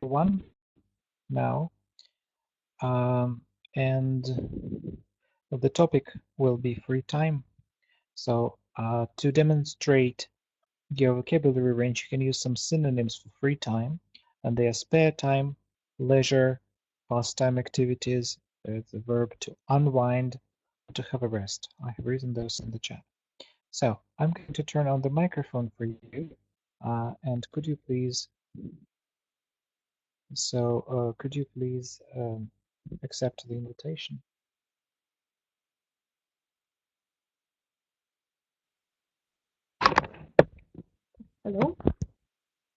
one now, and the topic will be free time. So to demonstrate your vocabulary range, you can use some synonyms for free time, and they are spare time, leisure, pastime activities. There's the verb to unwind, to have a rest. I have written those in the chat. So I'm going to turn on the microphone for you, and could you please accept the invitation? Hello?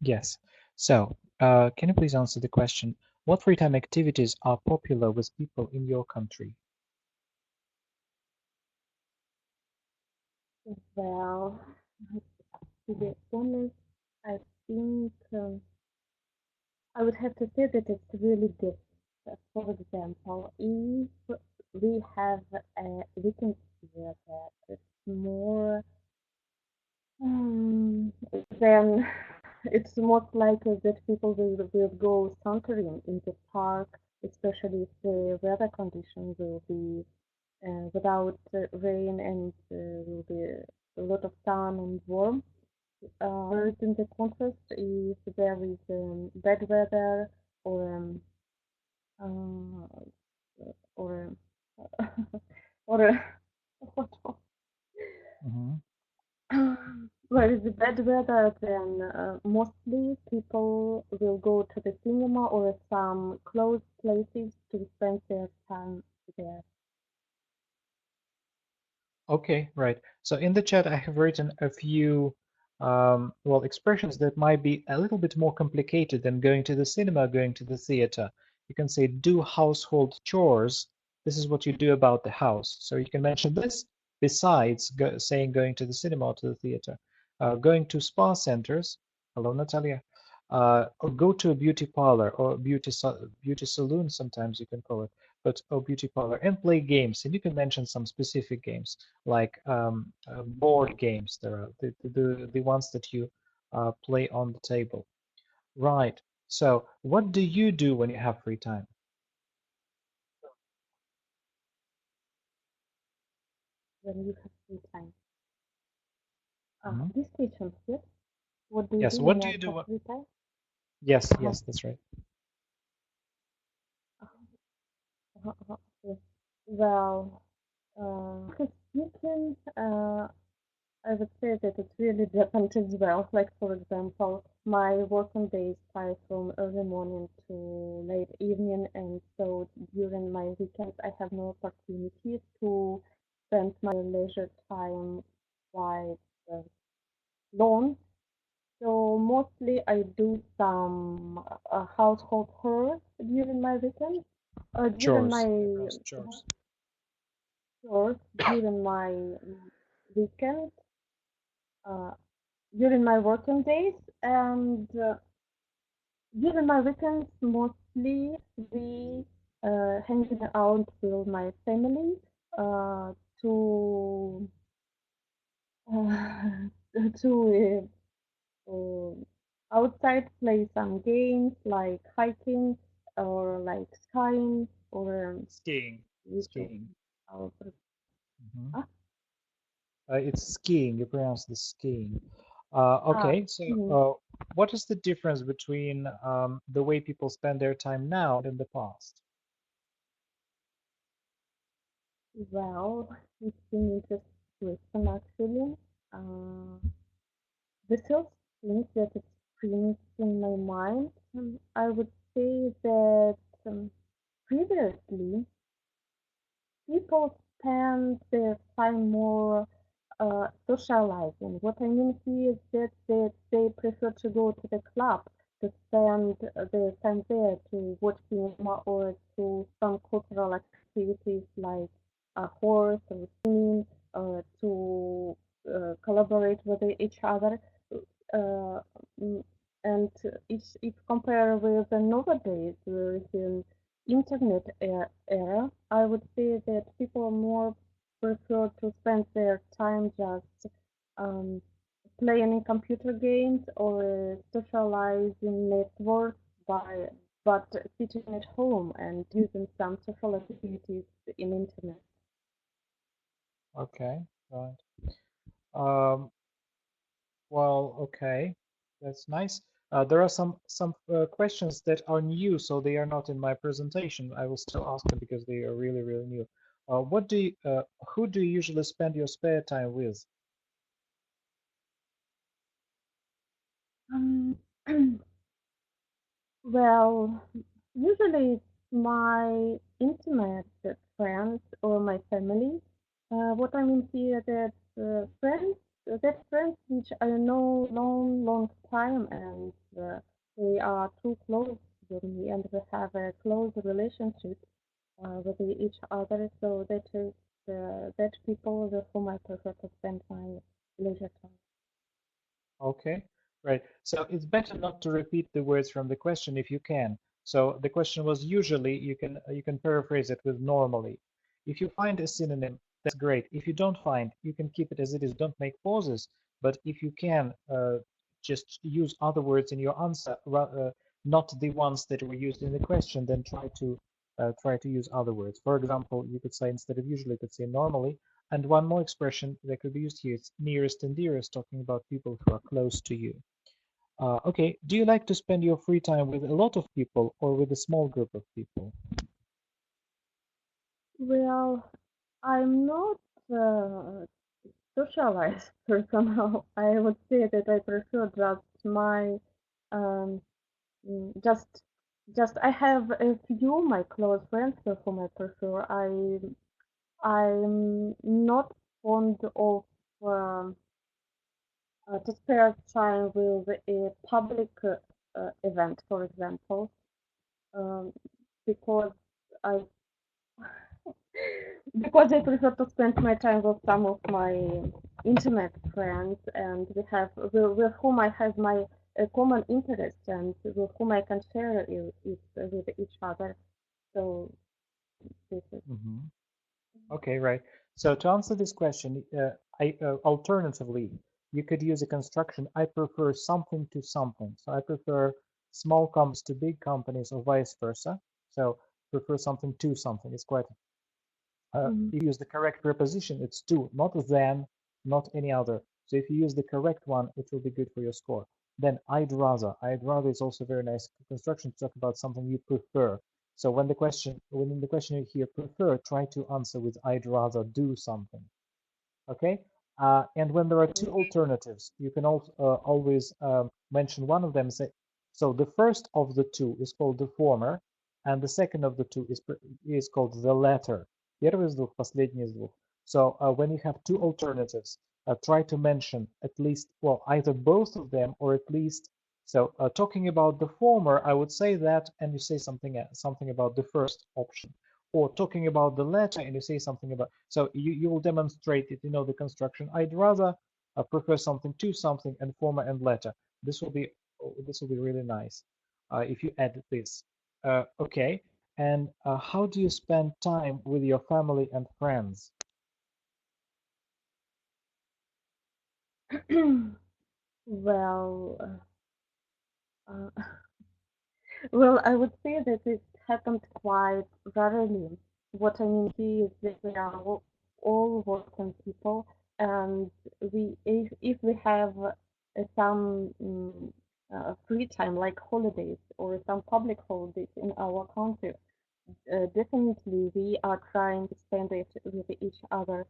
Yes. So can you please answer the question, what free time activities are popular with people in your country? Well, to be honest, I think I would have to say that it's really different. For example, if we have a weekend here that it's more, then it's most likely that people will go sauntering in the park, especially if the weather conditions will be without rain and will be a lot of sun and warm. Whereas in the contrast, if there is bad weather or uh, or or what Mhm. where is the bad weather, then mostly people will go to the cinema or some closed places to spend their time there. Okay, right. So in the chat, I have written a few, well, expressions that might be a little bit more complicated than going to the cinema, going to the theater. You can say, do household chores. This is what you do about the house. So you can mention this besides saying going to the cinema or to the theater. Going to spa centers. Hello, Natalia. Or go to a beauty parlor or beauty saloon, sometimes you can call it, but or beauty parlor, and play games. And you can mention some specific games like board games. There are the ones that you play on the table. Right. So what do you do when you have free time? When you have free time. Mhm. This question, yes? What do you Yes. do when What do I you do? have free time? Yes. Uh-huh. Yes, that's right. Okay. Well, speaking, I would say that it really depends as well. Like, for example, my working days start from early morning to late evening, and so during my weekends, I have no opportunity to spend my leisure time quite long. So mostly I do some household chores during my weekends, during Chores. my House chores. chores during my weekend, uh, during my working days, and during my weekends mostly we hanging out with my family uh, to to outside play some games like hiking or like skiing or Skiing. you can Skiing. uh, Mhm. uh, It's skiing. You pronounce the skiing. uh, Okay, so hmm, what is the difference between the way people spend their time now and in the past? well, it's an interesting question actually. Uh, the first thing that it brings in my mind, I would say that previously people spend their time more socializing. What I mean here is that they prefer to go to the club to spend their time there to watch cinema or to some cultural activities like a horse or singing to collaborate with each other. Uh, mm, and if compared with nowadays, with the internet era, I would say that people more prefer to spend their time just um, playing computer games or socializing networks by but sitting at home and using some social activities in internet. Okay, right. Um, well, okay, that's nice. There are some questions that are new, so they are not in my presentation. I will still ask them because they are really, really new. What do you, who do you usually spend your spare time with? Um, well, usually it's my intimate friends or my family. What I mean here that friends which I know long, long time and they are too close with me and we have a close relationship with each other. So that people with whom I prefer to spend my leisure time. Okay, right. So it's better not to repeat the words from the question if you can. So the question was usually, you can paraphrase it with normally. If you find a synonym, that's great. If you don't find, you can keep it as it is. Don't make pauses. But if you can, just use other words in your answer, not the ones that were used in the question, then try to use other words. For example, you could say instead of usually, you could say normally. And one more expression that could be used here is nearest and dearest, talking about people who are close to you. Okay, do you like to spend your free time with a lot of people or with a small group of people? Well, I'm not socialized person. I would say that I prefer just my um, just I have a few my close friends with whom I prefer. I'm not fond of um, to spare time with a public event, for example, um, because I because I prefer to spend my time with some of my intimate friends, and with whom I have my common interests and with whom I can share it with each other. So this is. Hmm. Okay, right. So to answer this question, alternatively, you could use a construction, I prefer something to something. So I prefer small companies to big companies or vice versa. So prefer something to something. It's quite Mhm. if you use the correct preposition, it's to, not than, not any other. So if you use the correct one, it will be good for your score. Then I'd rather. I'd rather is also very nice construction to talk about something you prefer. So when in the question you hear prefer, try to answer with I'd rather do something. Okay? And when there are two alternatives, you can also always mention one of them. Say, so the first of the two is called the former, and the second of the two is called the latter. Первый из двух, последний из двух. So when you have two alternatives, try to mention at least, well, either both of them or at least. So talking about the former, I would say that, and you say something about the first option, or talking about the letter and you say something about, so you will demonstrate it, the construction. I'd rather prefer something to something and former and letter. This will be really nice if you add this. Okay, and how do you spend time with your family and friends? Well, uh, well, I would say that it happened quite rarely. What I mean here is that we are all working people, and if we have some free time, like holidays or some public holidays in our country, definitely we are trying to spend it with each other,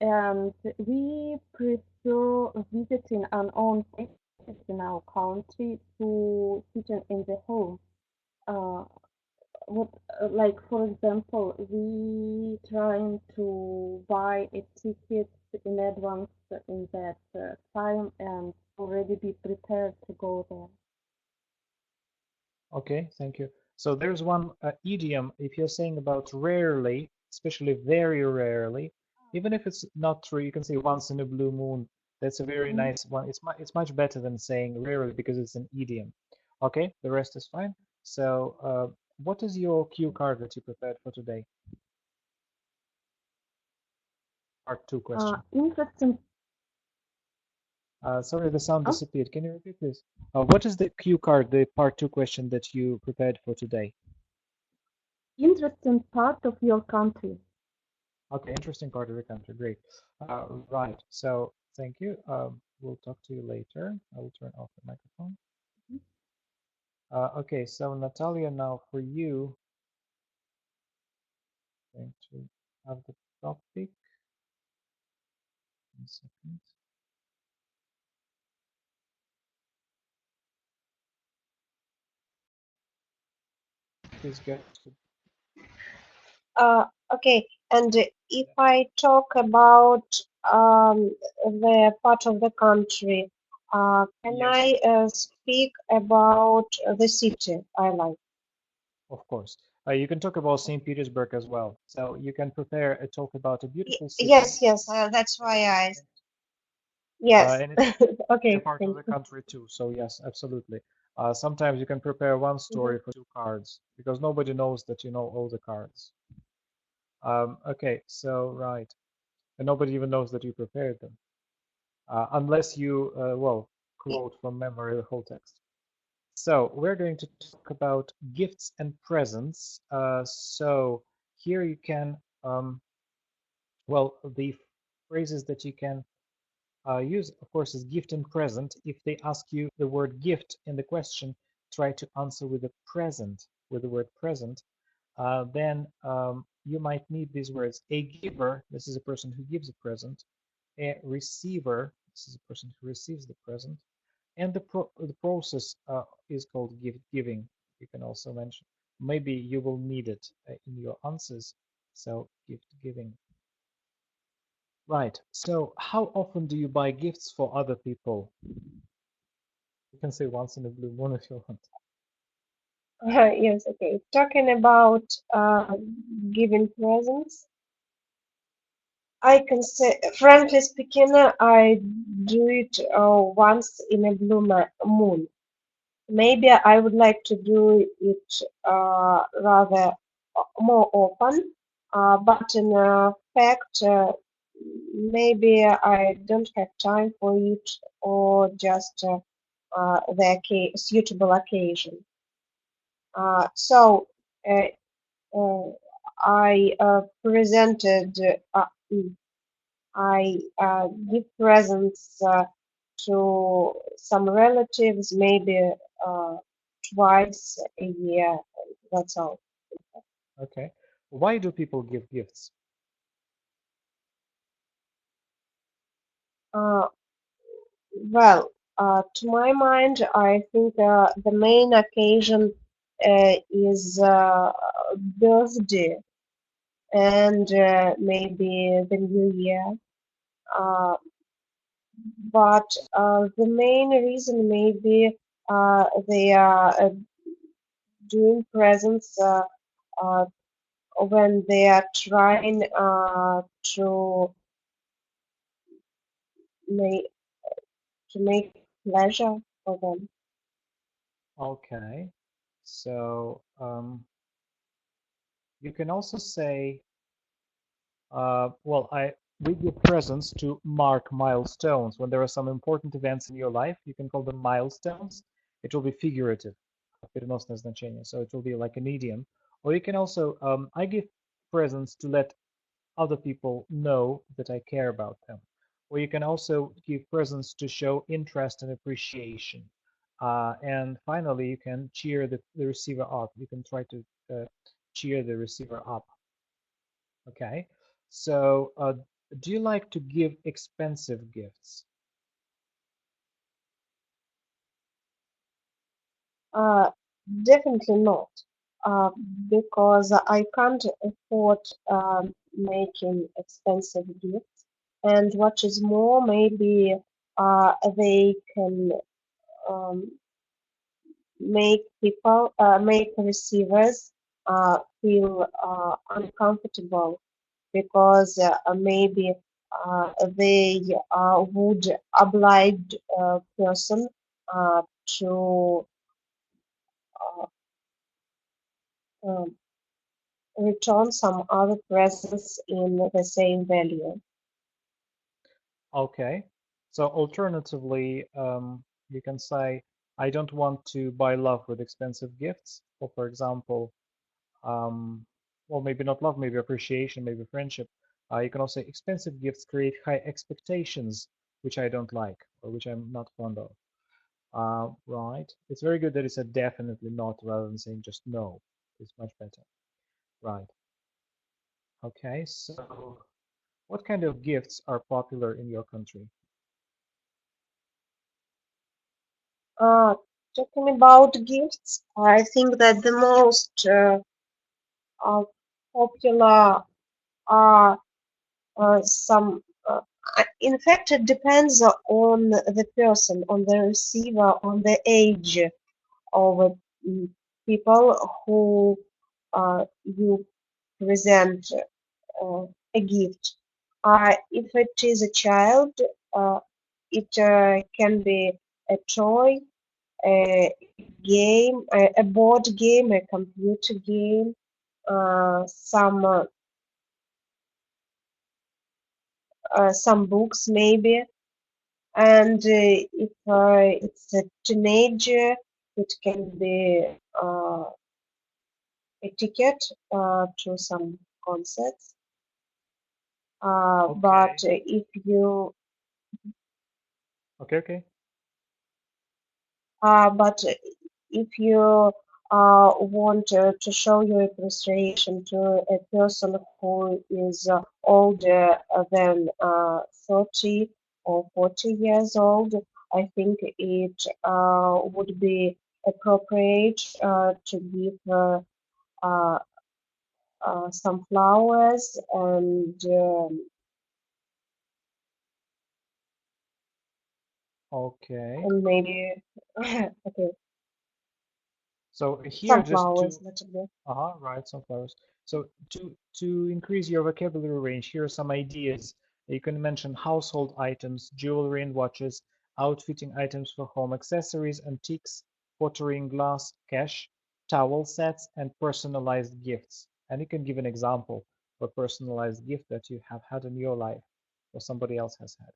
and we prefer visiting unknown places in our country to sitting in the home. Uh, what like for example, we trying to buy a ticket in advance in that time and already be prepared to go there. Okay, thank you. So there's one idiom, if you're saying about rarely, especially very rarely, even if it's not true, you can say once in a blue moon. That's a very Mhm. nice one. It's much better than saying rarely because it's an idiom. Okay, the rest is fine. So, what is your cue card that you prepared for today? Part two question. Interesting. Sorry, the sound Oh, disappeared. Can you repeat, please? What is the cue card, the part two question that you prepared for today? interesting part of your country. Okay, interesting part of the country. Great. Right. So thank you. We'll talk to you later. I will turn off the microphone. Okay, so Natalia, now for you, going to have the topic. 1 second. Please go to. Uh, okay, and if I talk about the part of the country, can Yes, I speak about the city I like? of course. You can talk about St. Petersburg as well. So you can prepare a talk about a beautiful city. Yes, yes, that's And why it's I asked. Yes. and it's a Okay, part of thank the you. country too. So yes, absolutely. Sometimes you can prepare one Mhm. story for two cards because nobody knows that you know all the cards. Okay, so right, and nobody even knows that you prepared them, unless you well quote from memory the whole text. So we're going to talk about gifts and presents. So here you can well the phrases that you can use, of course, is gift and present. If they ask you the word gift in the question, try to answer with a present, with the word present. Then you might need these words. A giver, this is a person who gives a present. A receiver, this is a person who receives the present. And the process is called gift giving. You can also mention. Maybe you will need it in your answers. So gift giving. Right. So how often do you buy gifts for other people? You can say once in a blue moon if you want. Yes, okay. Talking about giving presents, I can say, frankly speaking, I do it once in a blue moon. Maybe I would like to do it rather more often, but in fact, maybe I don't have time for it or just the suitable occasion. So uh, uh, I presented, I give presents to some relatives maybe uh, twice a year. That's all. Okay. Why do people give gifts? Uh, well, to my mind, I think the main occasion is birthday and maybe the New Year. Uh, but the main reason maybe they are doing presents uh, when they are trying to make make pleasure for them. Okay. So you can also say, well, we give presents to mark milestones. When there are some important events in your life, you can call them milestones. It will be figurative. Переносное значение. So it will be like an idiom. Or you can also, I give presents to let other people know that I care about them. Or you can also give presents to show interest and appreciation. And finally, you can cheer the receiver up. You can try to cheer the receiver up. Okay. So, do you like to give expensive gifts? Uh, Definitely not, uh, because I can't afford making expensive gifts. And what is more, maybe they can um, make receivers feel uncomfortable because maybe they would oblige a person to uh, um, return some other presents in the same value. Okay. So alternatively, you can say, I don't want to buy love with expensive gifts. Or for example, well, maybe not love, maybe appreciation, maybe friendship. You can also say expensive gifts create high expectations, which I don't like or which I'm not fond of. Right. It's very good that it said definitely not rather than saying just no. It's much better. Right. Okay. So what kind of gifts are popular in your country? Uh, Talking about gifts, I think that the most uh, popular are some. In fact, it depends on the person, on the receiver, on the age of mm, people who you present a gift. If it is a child, uh, it can be a toy, a game, a board game, a computer game, some books maybe. And if it's a teenager, it can be a ticket to some concerts. But Okay. if you Okay. Okay. but if you want to show your appreciation to a person who is older than 30 or 40 years old, I think it would be appropriate to give uh, some flowers Okay. and maybe okay, So here some just flowers, to literally. right, sunflowers. So to increase your vocabulary range, here are some ideas. You can mention household items, jewelry and watches, outfitting items for home accessories, antiques, pottery and glass, cash, towel sets, and personalized gifts. And you can give an example of a personalized gift that you have had in your life or somebody else has had.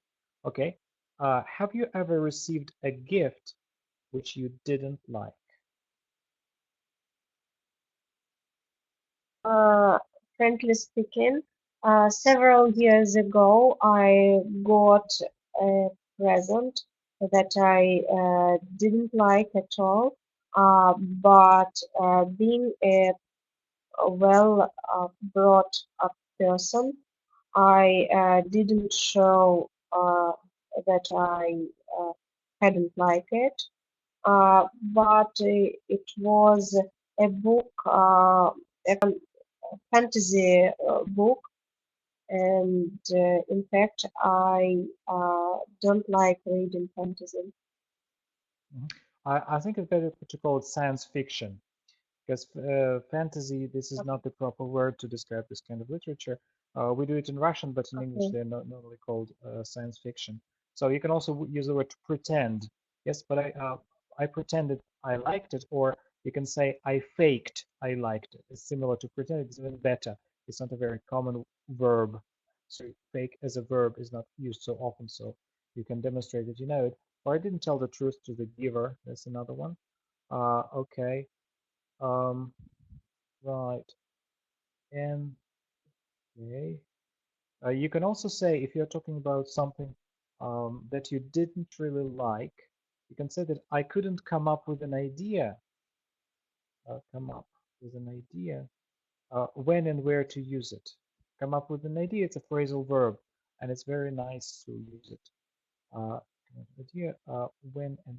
Okay. Have you ever received a gift which you didn't like? Uh, Frankly speaking, several years ago, I got a present that I didn't like at all. But being a well brought up person, I didn't show that I uh, hadn't liked it. But it was a book, fantasy book, and in fact, I don't like reading fantasy. Mhm. I think it's better to call it science fiction because fantasy, this is not the proper word to describe this kind of literature. We do it in Russian, but in English Okay. they're not normally called science fiction. So you can also use the word pretend. Yes, but I pretended I liked it, or you can say I faked I liked it. It's similar to pretend, it's even better. It's not a very common verb. So fake as a verb is not used so often, so you can demonstrate that you know it. Or I didn't tell the truth to the giver. That's another one. Okay. Um, right. And okay. You can also say if you're talking about something that you didn't really like, you can say that I couldn't come up with an idea. Come up with an idea. When and where to use it. Come up with an idea. It's a phrasal verb, and it's very nice to use it. Idea. When and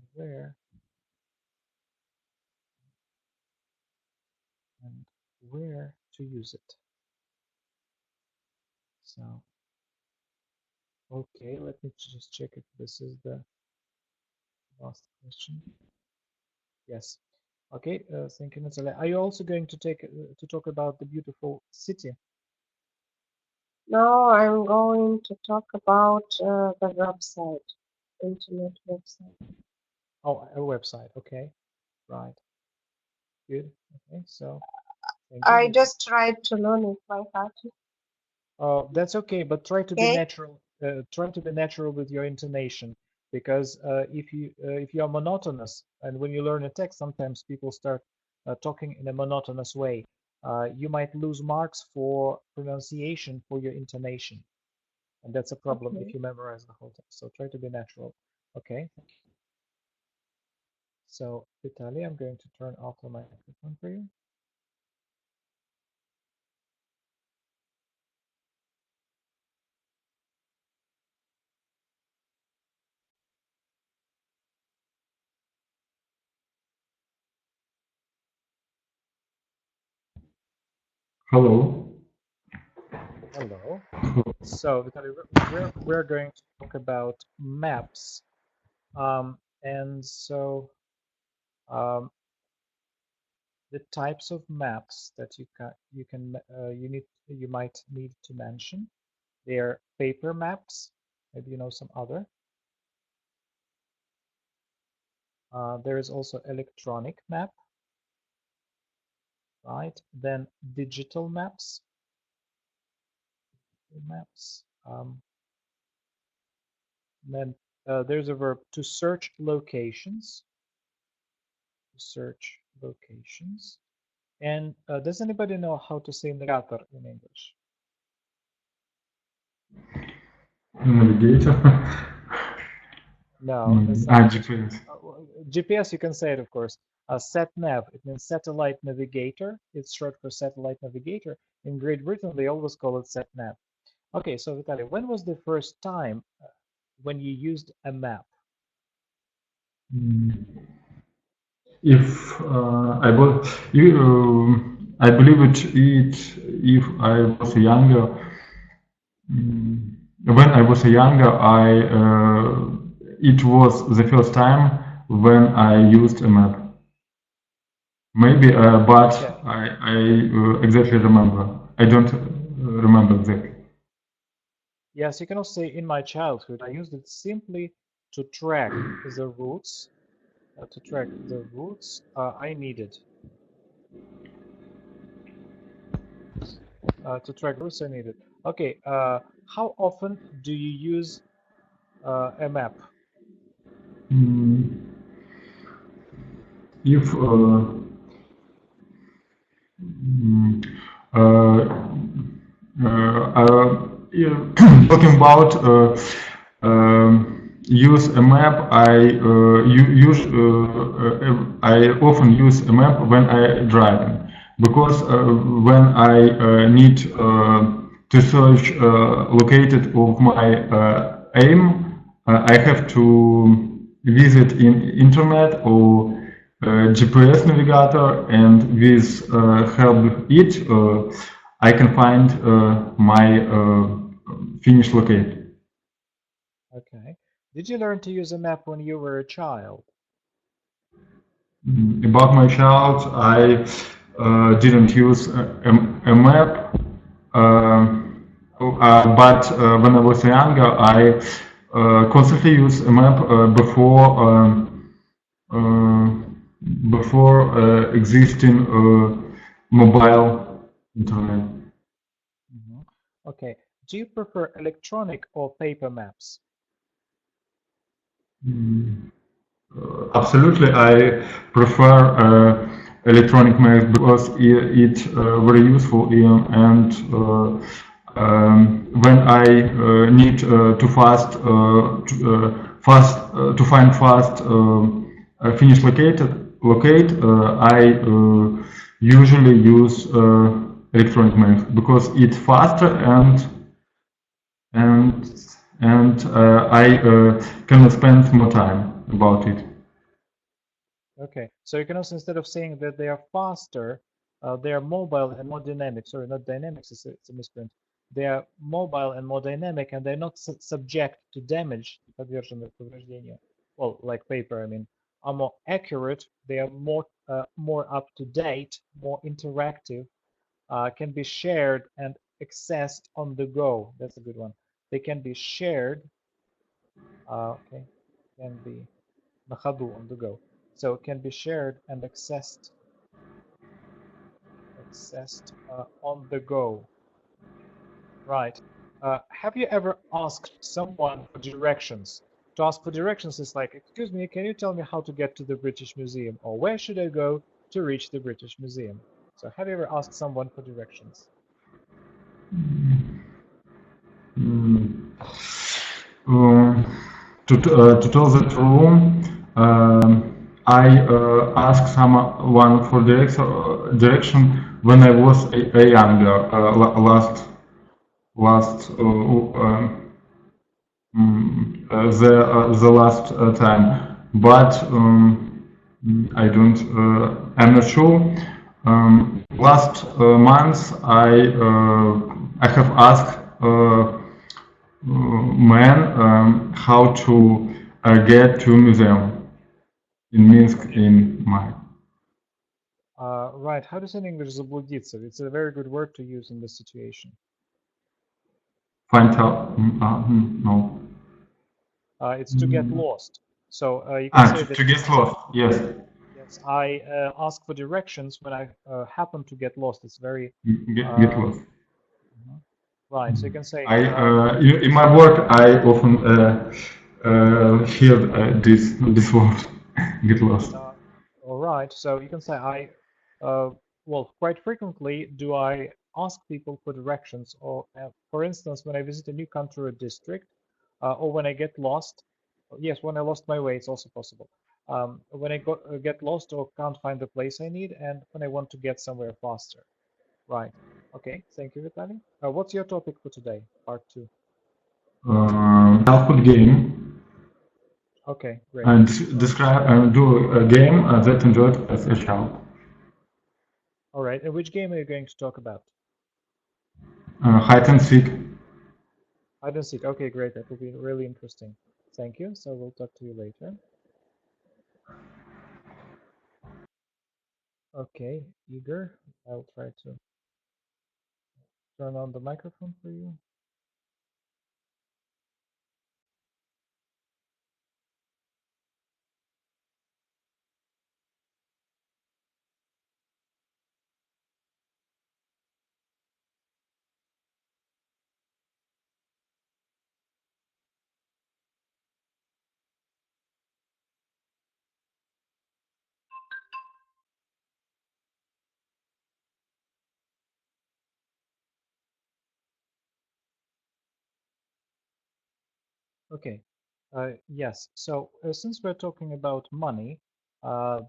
where to use it. So, okay, let me just check if this is the last question. Yes. Okay, thank you, Natalia. Are you also going to talk about the beautiful city? Now I'm going to talk about the website, internet website. Oh, a website. Okay, right. Good. Okay, so thank you. I just tried to learn it by heart. That's okay, but try to be Okay. natural. try to be natural with your intonation, because if you are monotonous, and when you learn a text, sometimes people start talking in a monotonous way. You might lose marks for pronunciation for your intonation, and that's a problem if Okay. you memorize the whole text. So try to be natural. Okay, thank you. So Vitaly, I'm going to turn off the microphone for you. Hello. Hello. So Vitaly, we're going to talk about maps. And so um, the types of maps that you might need to mention. They are paper maps. Maybe you know some other. There is also electronic map, right? Then digital maps. Maps. Then there's a verb to search locations. To search locations. And does anybody know how to say navigator in English? Navigator. No, that's not English. GPS. GPS, you can say it, of course. Sat nav, it means satellite navigator. It's short for satellite navigator. In Great Britain, they always call it sat nav. Okay, so Vitaly, when was the first time when you used a map? If I believe it. If I was younger, when I was younger, it was the first time when I used a map. Maybe, but Okay. I exactly remember. I don't remember exactly. Yes, you can also say in my childhood, I used it simply to track the routes, I needed. To track routes I needed. Okay, how often do you use a map? Mm, If mm, yeah, talking about use a map, I often use a map when I driving, because when I need to search located of my aim, I have to visit in internet or GPS navigator, and with help it I can find my finish locate. Okay. Did you learn to use a map when you were a child? About my child, I didn't use a map, but when I was younger, I constantly used a map before existing mobile internet. Mhm. Okay. Do you prefer electronic or paper maps? Absolutely, I prefer electronic maps because it very useful and when I need to find fast finish locate I usually use electronic maps because it's faster and I can spend more time about it. Okay. So you can also, instead of saying that they are faster, they are mobile and more dynamic. Sorry, not dynamics, it's a misprint. They are mobile and more dynamic, and they're not subject to damage, подвержены повреждению. Well, like paper, I mean, are more accurate. They are more up to date, more interactive, can be shared and accessed on the go. That's a good one. They can be shared, okay, can be на ходу, on the go. So it can be shared and accessed on the go. Right. Have you ever asked someone for directions? To ask for directions is like, excuse me, can you tell me how to get to the British Museum? Or where should I go to reach the British Museum? So have you ever asked someone for directions? Mm, to tell the truth, I asked someone for direction when I was a younger, last the last time, but I don't. I'm not sure. Last month, I have asked man how to get to museum in Minsk in May. Right. How does in English заблудиться? It's a very good word to use in this situation. Find out. No. It's to get lost. So you can say that, To get lost. Yes. yes, I ask for directions when I happen to get lost. It's very Get uh, lost. mhm. Right. So you can say, In my work, I often hear this word, get lost. all right. So you can say, well, quite frequently do I ask people for directions, or for instance, when I visit a new country or district, or when I get lost. Yes, when I lost my way, it's also possible. When I get lost or can't find the place I need, and when I want to get somewhere faster. Right. Okay. Thank you, Vitaly. What's your topic for today? Part two. Childhood game Okay, great. and describe do a game that enjoyed as a child. All right. And which game are you going to talk about? Hide and seek. Hide and seek. Okay, great. That will be really interesting. Thank you. So we'll talk to you later. Okay, Igor, I'll try to turn on the microphone for you. Okay. Yes. So since we're talking about money,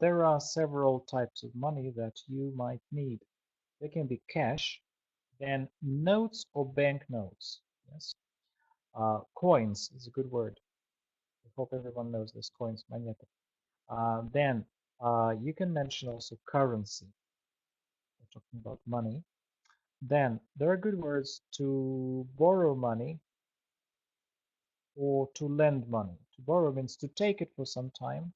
there are several types of money that you might need. They can be cash, then notes or banknotes. Yes. Coins is a good word. I hope everyone knows this. Coins, монеты. Then you can mention also currency. We're talking about money. Then there are good words to borrow money or to lend money. To borrow means to take it for some time,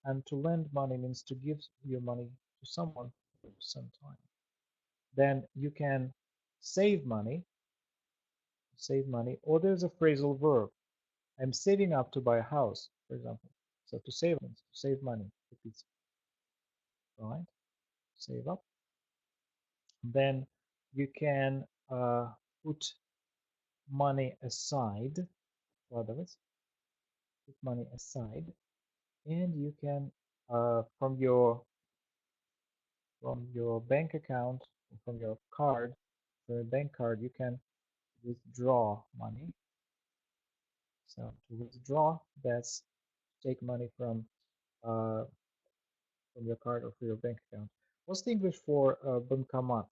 and to lend money means to give your money to someone for some time. Then you can save money, or there's a phrasal verb. I'm saving up to buy a house, for example. So to save means to save money. Repeats, right? Save up. Then you can put money aside. What others? Put money aside, and you can from your bank account, from your card, from your bank card, you can withdraw money. So to withdraw, that's take money uh, from your card or from your bank account. What's the English for bankomat?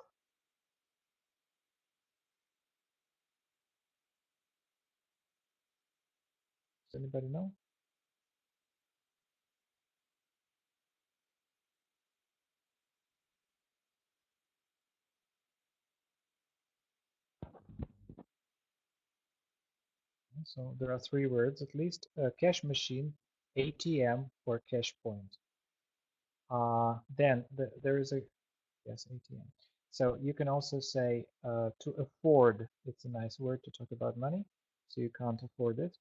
Does anybody know? So there are three words at least: cash machine, ATM, or cash point. Then there is a yes, ATM. So you can also say to afford. It's a nice word to talk about money. So you can't afford it.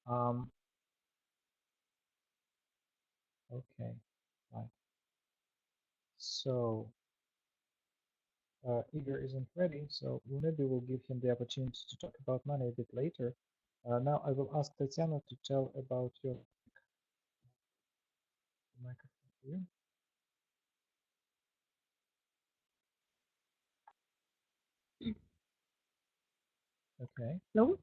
Um, okay, right. So Igor isn't ready, so maybe we'll give him the opportunity to talk about money a bit later. Now I will ask Tatiana to tell about your microphone for you. Okay. No?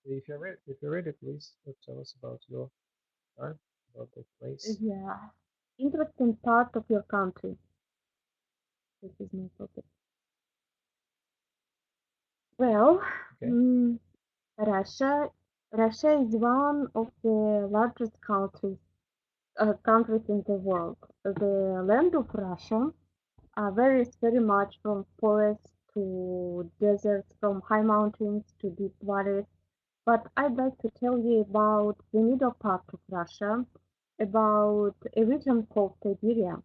If you're ready, please tell us about your card, about the place. Yeah. Interesting part of your country. This is my topic. Well, Okay. Russia. Russia is one of the largest countries in the world. The land of Russia varies very much from forests to deserts, from high mountains to deep valleys. But I'd like to tell you about the middle part of Russia, about a region called Siberia.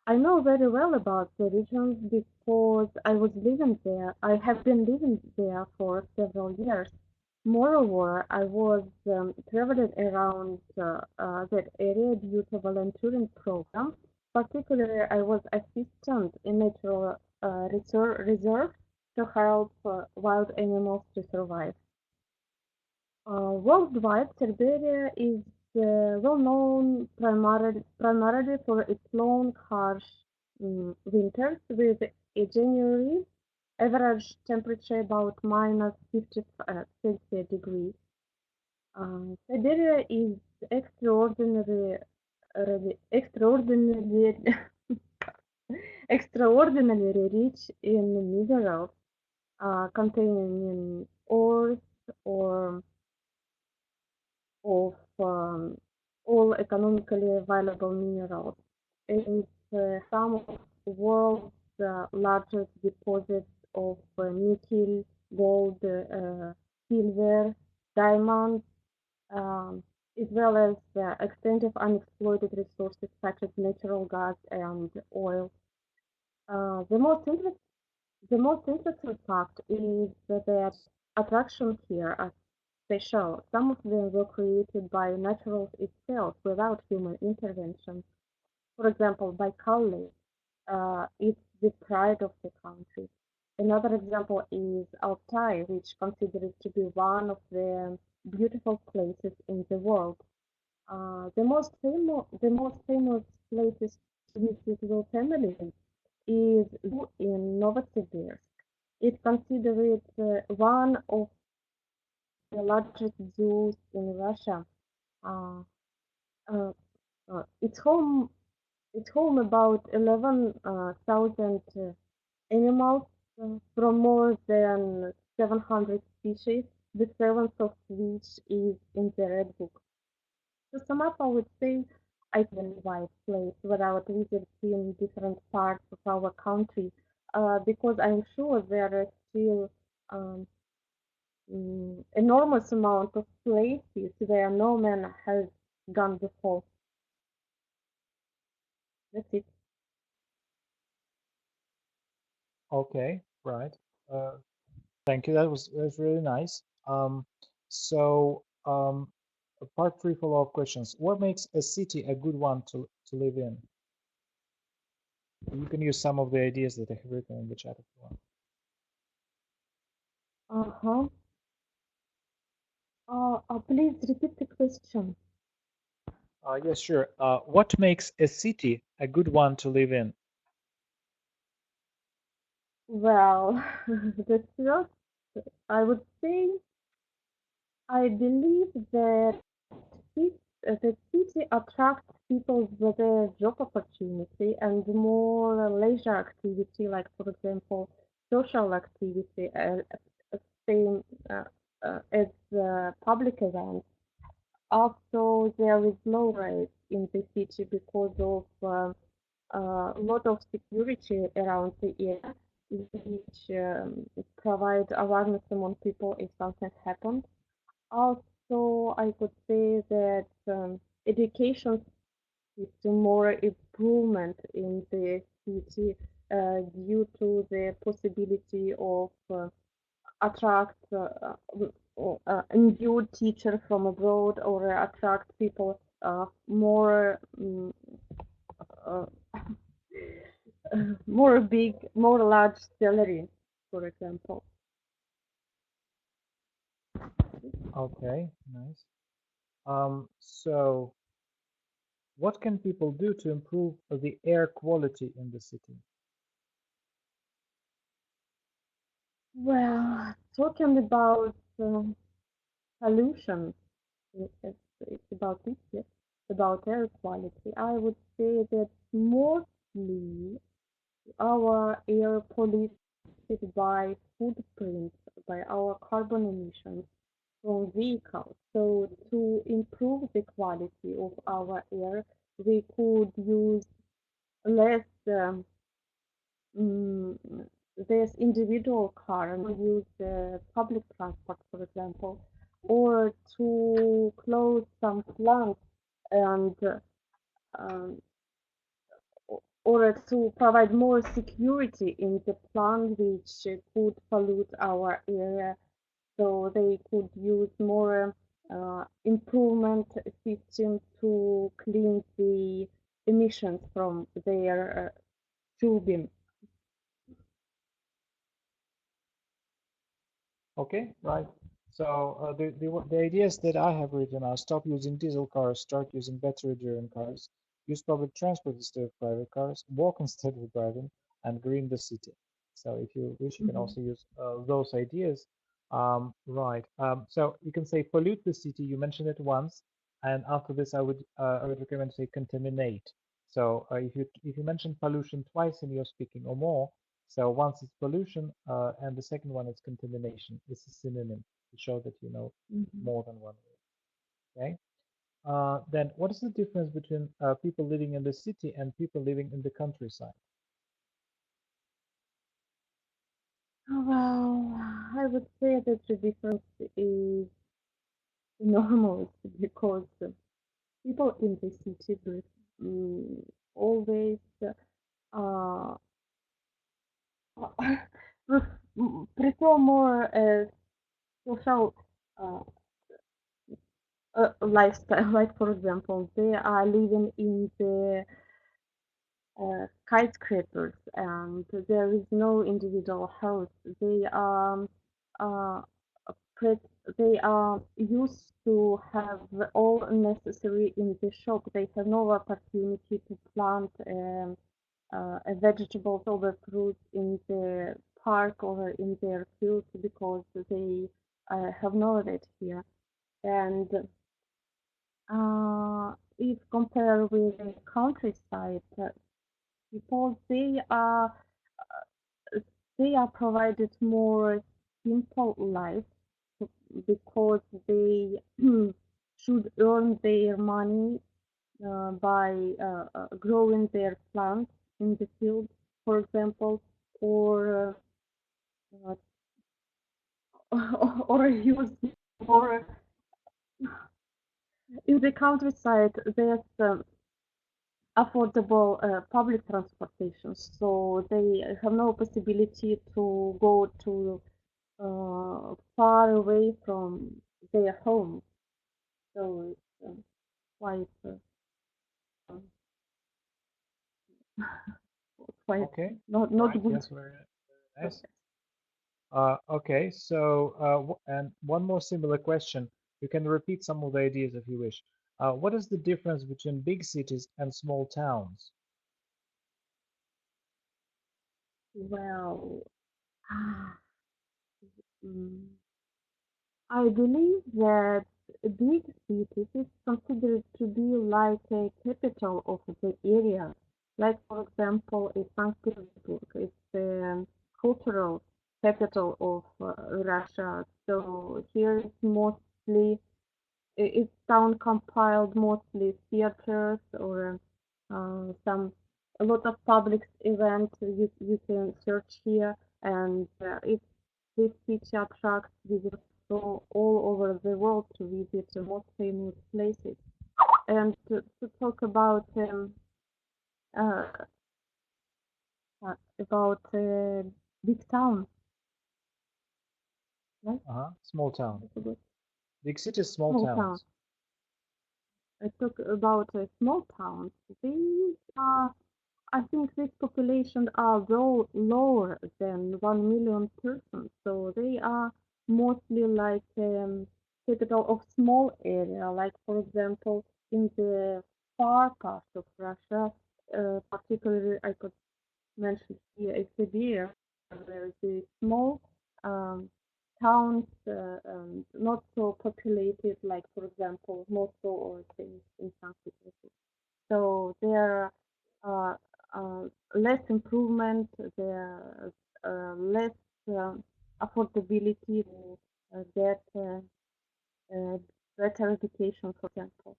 I know very well about the region because I was living there. I have been living there for several years. Moreover, I was traveling around that area due to volunteering program. Particularly, I was assistant in natural reserve to help wild animals to survive. Worldwide, Siberia is well known primarily for its long, harsh winters with a January average temperature about minus 50 Celsius degrees. Siberia is extraordinarily, extraordinarily, extraordinarily rich in minerals containing ores or of all economically valuable minerals. It's some of the world's largest deposits of nickel, gold, silver, diamonds, um, as well as extensive unexploited resources such as natural gas and oil. Uh, the most interesting the most interesting fact is that attractions here are special. Some of them were created by nature itself without human intervention. For example, Baikal Lake, it's the pride of the country. Another example is Altai, which considered to be one of the beautiful places in the world. The most famous places to visit with family is zoo in Novosibirsk. It's considered one of the largest zoos in Russia. Uh, uh, it's home. It's home about 11,000 animals from more than 700 species, the seventh of which is in the Red Book. To sum up, I would say I can wide place without visiting different parts of our country because I'm sure there are still um, enormous amount of places where no man has gone before. That's it. Okay, right. Uh, Thank you. That was really nice. Part three follow-up questions. What makes a city a good one to live in? You can use some of the ideas that I have written in the chat if you want. Uh-huh. Please repeat the question. Yes, sure. What makes a city a good one to live in? Well, the first, I would say, I believe that the city attracts people with a job opportunity and more leisure activity, like for example, social activity, same as public events. Also, there is low rate in the city because of a lot of security around the area, which provide awareness among people if something happens. Also, I could say that education system more improvement in the city due to the possibility of attract a new teacher from abroad or attract people more uh, more large salary, for example. Okay, nice. So what can people do to improve the air quality in the city? Well, talking about pollution, it's about it, yes, about air quality. I would say that mostly our air polluted by footprints, by our carbon emissions from vehicles. So to improve the quality of our air, we could use less mm, this individual car and use public transport, for example, or to close some plants and um, or to provide more security in the plant which could pollute our area, so they could use more improvement system to clean the emissions from their tubing. Okay, right. So the ideas that I have written are stop using diesel cars, start using battery-driven cars, use public transport instead of private cars, walk instead of driving, and green the city. So if you wish, you can Mhm. also use those ideas. Right. So you can say pollute the city. You mentioned it once, and after this, I would recommend say contaminate. So if you mention pollution twice in your speaking or more, so once it's pollution, and the second one is contamination. It's a synonym to show that you know Mhm. more than one word. Okay. Then what is the difference between people living in the city and people living in the countryside? Well, I would say that the difference is enormous because people in the city mm, always uh, prefer more social uh, lifestyle. Like, for example, they are living in the skyscrapers and there is no individual house. Uh, they are used to have all necessary in the shop. They have no opportunity to plant vegetables or the fruits in the park or in their fields because they have none of it here. And if compared with the countryside, people they are provided more simple life because they should earn their money by growing their plants in the field, for example, or uh, or use or in the countryside there's affordable public transportation, so they have no possibility to go to far away from their home. So it's quite um, quite Okay. not Right. good. Yes. Very nice. Okay. So and one more similar question. You can repeat some of the ideas if you wish. What is the difference between big cities and small towns? Well, mm, I believe that big cities is considered to be like a capital of the area. Like, for example, in St. Petersburg, it's the cultural capital of Russia. So here it's mostly, it's town compiled mostly theaters or some a lot of public events you can search here, and this city attracts visitors from all over the world to visit the most famous places. And to talk uh, about big town, right? Small town. That's a good Big cities, small small town. towns. I talk about small towns. These are I think these populations are lower than 1 million persons, so they are mostly like capital of small area, like for example in the far part of Russia, particularly I could mention here is Siberia, where the small um, towns not so populated, like for example Moscow or things in St. Petersburg. So there are less improvement, there less affordability to get uh, better education, for example.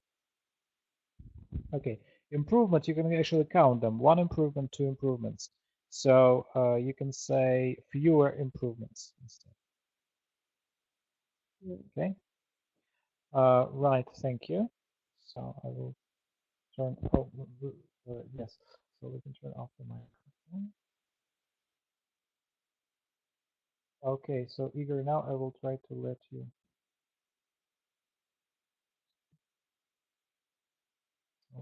Okay, improvement, you can actually count them. One improvement, two improvements. So you can say fewer improvements instead. Okay. Right, thank you. So I will turn, oh, yes. So we can turn off the microphone. Okay, so Igor, now I will try to let you.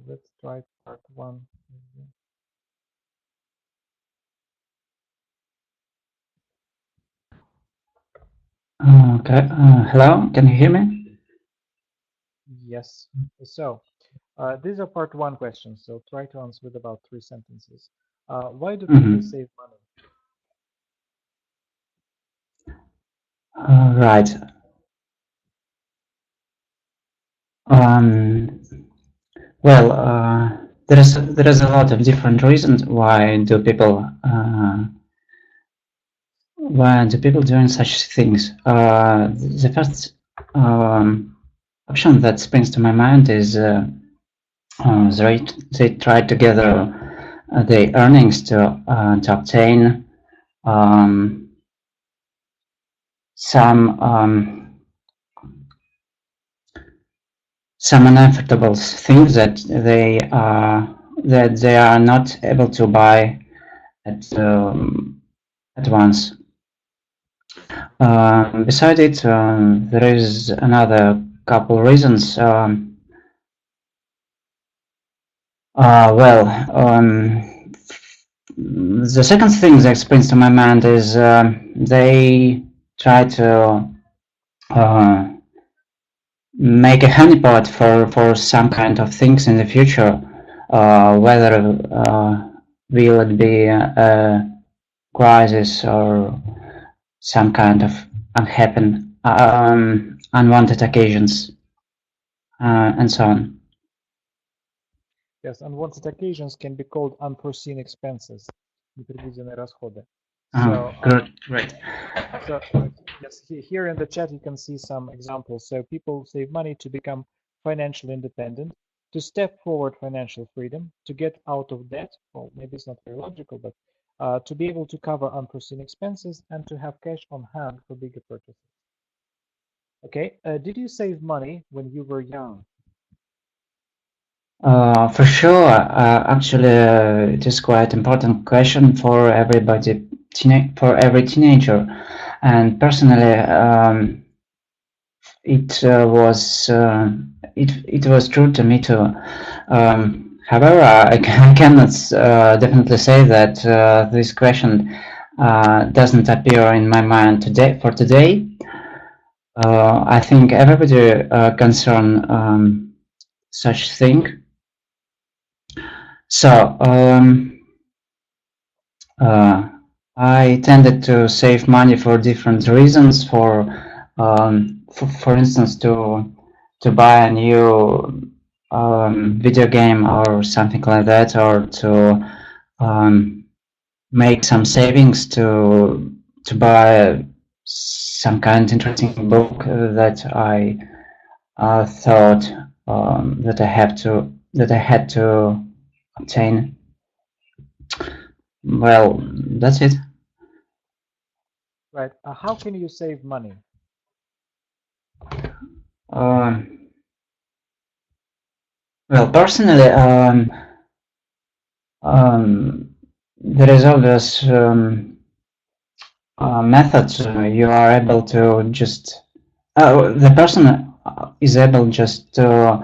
Let's try part one. Okay. Hello, can you hear me? Yes. So these are part one questions. So try to answer with about 3 sentences. Why do people save money? Right. Um, well, there is a lot of different reasons why do people doing such things. The first option that springs to my mind is they try to gather their earnings to obtain some unaffordable things that they are not able to buy at once. Besides it, there is another couple reasons. Well, the second thing that springs to my mind is they try to make a honeypot for some kind of things in the future, whether will it be a crisis or some kind of unwanted occasions, and so on. Yes, unwanted occasions can be called unforeseen expenses. Непредвиденные расходы. Great. So yes, here in the chat you can see some examples. So people save money to become financially independent, to step forward financial freedom, to get out of debt. Well, maybe it's not very logical, but to be able to cover unforeseen expenses and to have cash on hand for bigger purchases. Okay, did you save money when you were young? For sure. Actually, it is quite important question for everybody, for every teenager, and personally, it was true to me too. However, I cannot definitely say that this question doesn't appear in my mind today. For today, I think everybody concern such thing. So I tended to save money for different reasons. For instance, to buy a new video game or something like that, or to make some savings to buy some kind of interesting book that I thought that I had to obtain. Well, that's it. Right. How can you save money? Well, personally, there is always methods you are able to just the person is able just to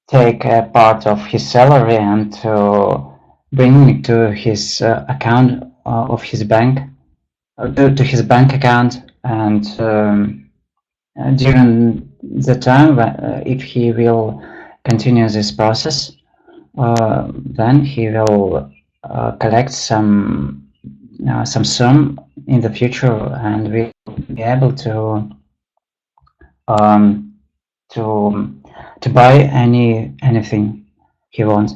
take a part of his salary and to bring it to his account of his bank, to his bank account, and during the time if he will continue this process, then he will collect some sum in the future and will be able um, to to buy anything he wants.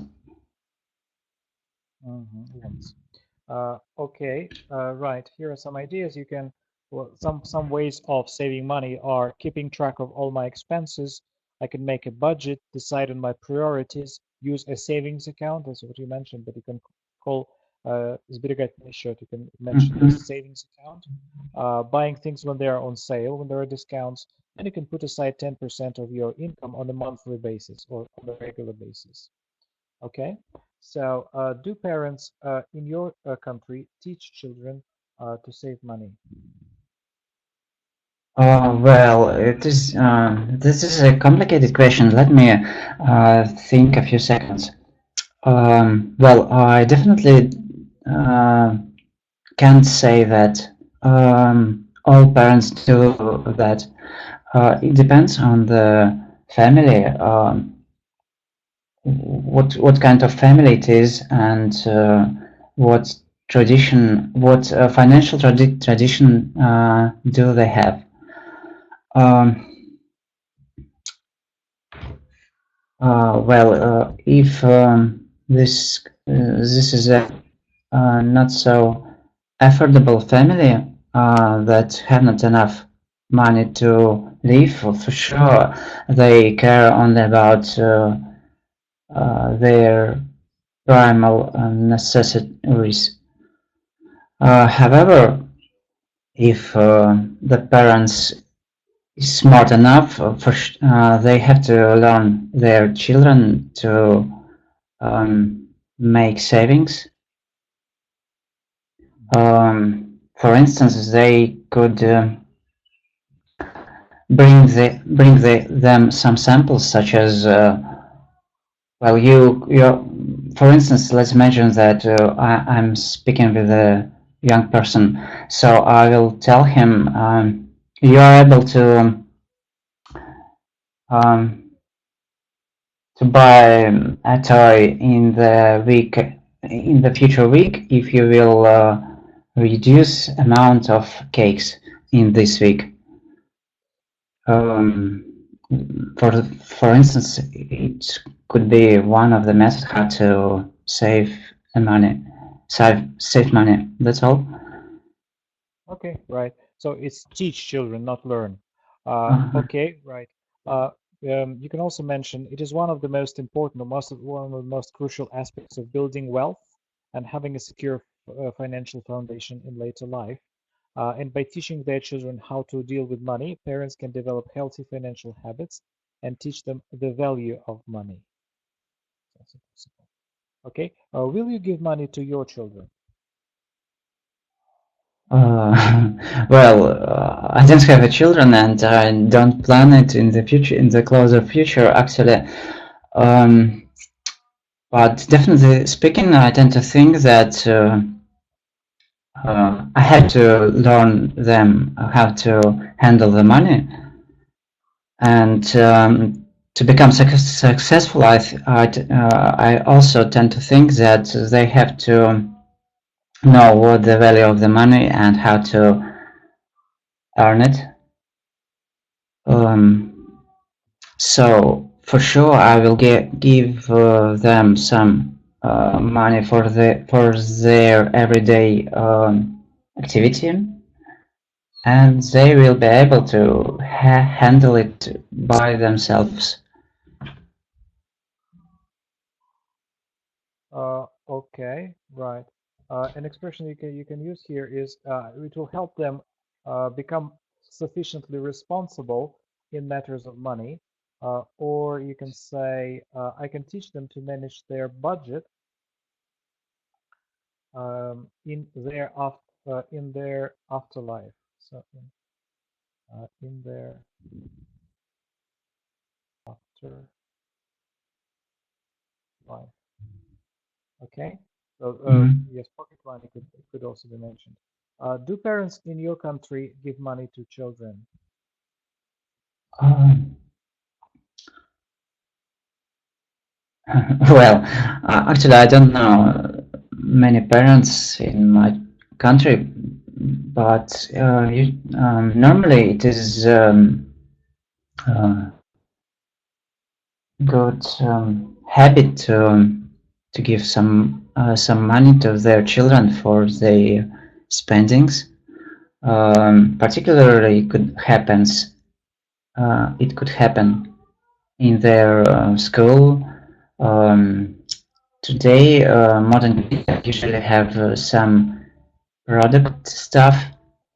Wants. Okay, right. Here are some ideas. You can, well, some ways of saving money are keeping track of all my expenses. I can make a budget, decide on my priorities, use a savings account. That's what you mentioned, but you can call sберегательный счет. You can mention this savings account. Buying things when they are on sale, when there are discounts, and you can put aside 10% of your income on a monthly basis or on a regular basis. Okay, so do parents in your country teach children to save money? Well, this is a complicated question. Let me think a few seconds. Well, I definitely can't say that all parents do that. It depends on the family, what kind of family it is, and what financial tradition do they have. Well, if this is a not so affordable family that have not enough money to live, for sure they care only about their primal necessities. However, if the parents is smart enough, they have to learn their children to make savings. For instance, they could bring them some samples, such as well, for instance, let's imagine that I'm speaking with a young person, so I will tell him you are able um, to buy a toy in the future week if you will reduce amount of cakes in this week. Um, for instance, it could be one of the methods how to save money. Save money. That's all. Okay, right. So it's teach children, not learn. Okay, right. You can also mention it is one of the most important, or one of the most crucial aspects of building wealth and having a secure financial foundation in later life. And by teaching their children how to deal with money, parents can develop healthy financial habits and teach them the value of money. Okay, will you give money to your children? Well, I don't have a children, and I don't plan it in the future, in the closer future, actually. But definitely speaking, I tend to think that I had to learn them how to handle the money, and to become successful, I also tend to think that they have to know what the value of the money and how to earn it. So for sure, I will give them some money for their everyday activity, and they will be able to handle it by themselves. Okay, right. An expression you can use here is it will help them become sufficiently responsible in matters of money, or you can say I can teach them to manage their budget in their afterlife. So in their after life. Okay, so yes, pocket money could also be mentioned. Do parents in your country give money to children? Um, well, actually, I don't know many parents in my country, but normally it is good habit to give some money to their children for their spendings. Particularly, it could happen in their school. Um, Today, modern kids usually have some product stuff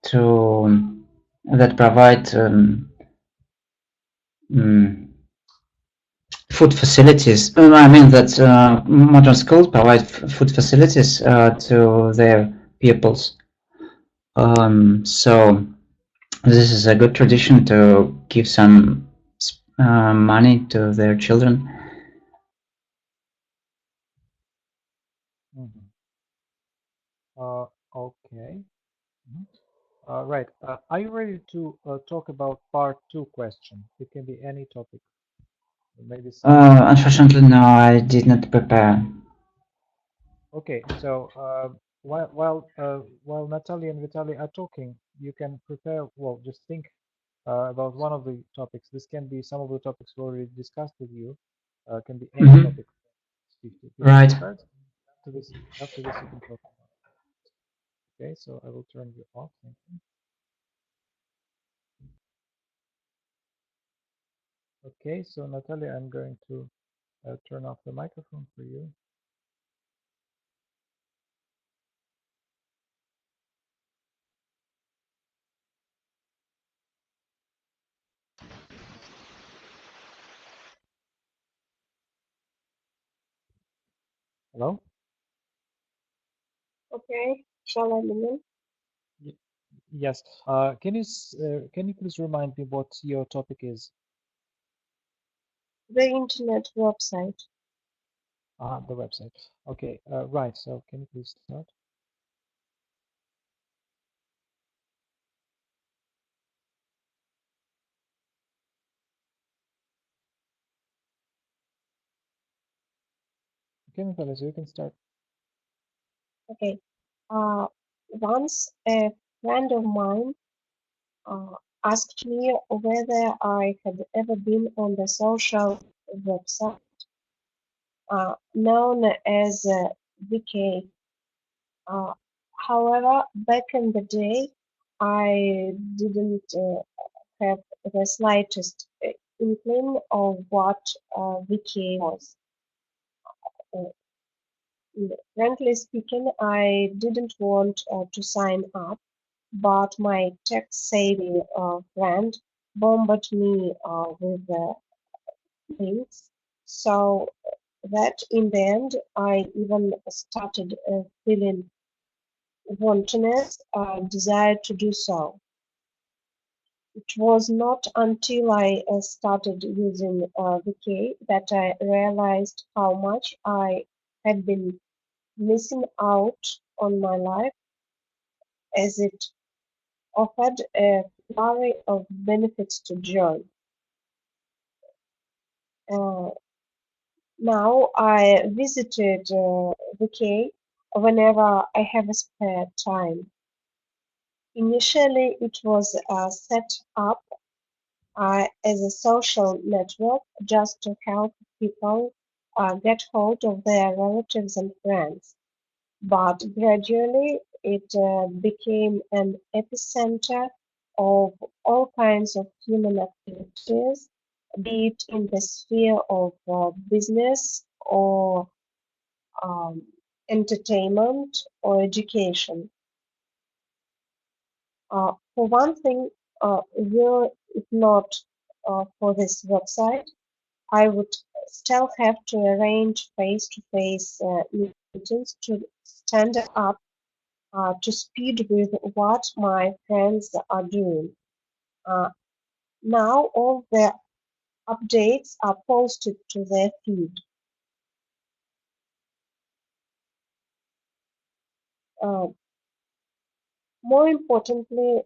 to that provide mm, food facilities. I mean that modern schools provide food facilities to their pupils. So this is a good tradition to give some money to their children. Mm-hmm. Okay. Mhm. Right. Are you ready to talk about part two question? It can be any topic, maybe some. Unfortunately, no, I did not prepare. Okay, so while Natalie and Vitaly are talking, you can prepare. Well, just think about one of the topics. This can be some of the topics we already discussed with you. Can be any topic. If you're Right. prepared, after this you can talk about it. Okay, so I will turn you off. Thank you. Okay, so Natalia, I'm going to turn off the microphone for you. Hello? Okay, shall I begin? Y yes. Can you please remind me what your topic is? The internet website. The website. Okay, right. So can you please start? Okay, Natalia, so you can start. Okay. Once a friend of mine uh, asked me whether I had ever been on the social website known as VK. Uh, However, back in the day, I didn't have the slightest inkling of what VK was. Uh, Frankly speaking, I didn't want to sign up, but my tech-savvy friend bombarded me with links, so that in the end I even started feeling wantiness, desire to do so. It was not until I started using VK that I realized how much I had been missing out on my life, as it offered a flurry of benefits to join. Uh, Now I visited VK whenever I have a spare time. Initially, it was set up as a social network just to help people get hold of their relatives and friends. But gradually, it became an epicenter of all kinds of human activities, be it in the sphere of business or um, entertainment or education. For one thing, were it not for this website, I would still have to arrange face-to-face meetings to stand up to speed with what my friends are doing. Uh, Now all the updates are posted to their feed. Uh, More importantly,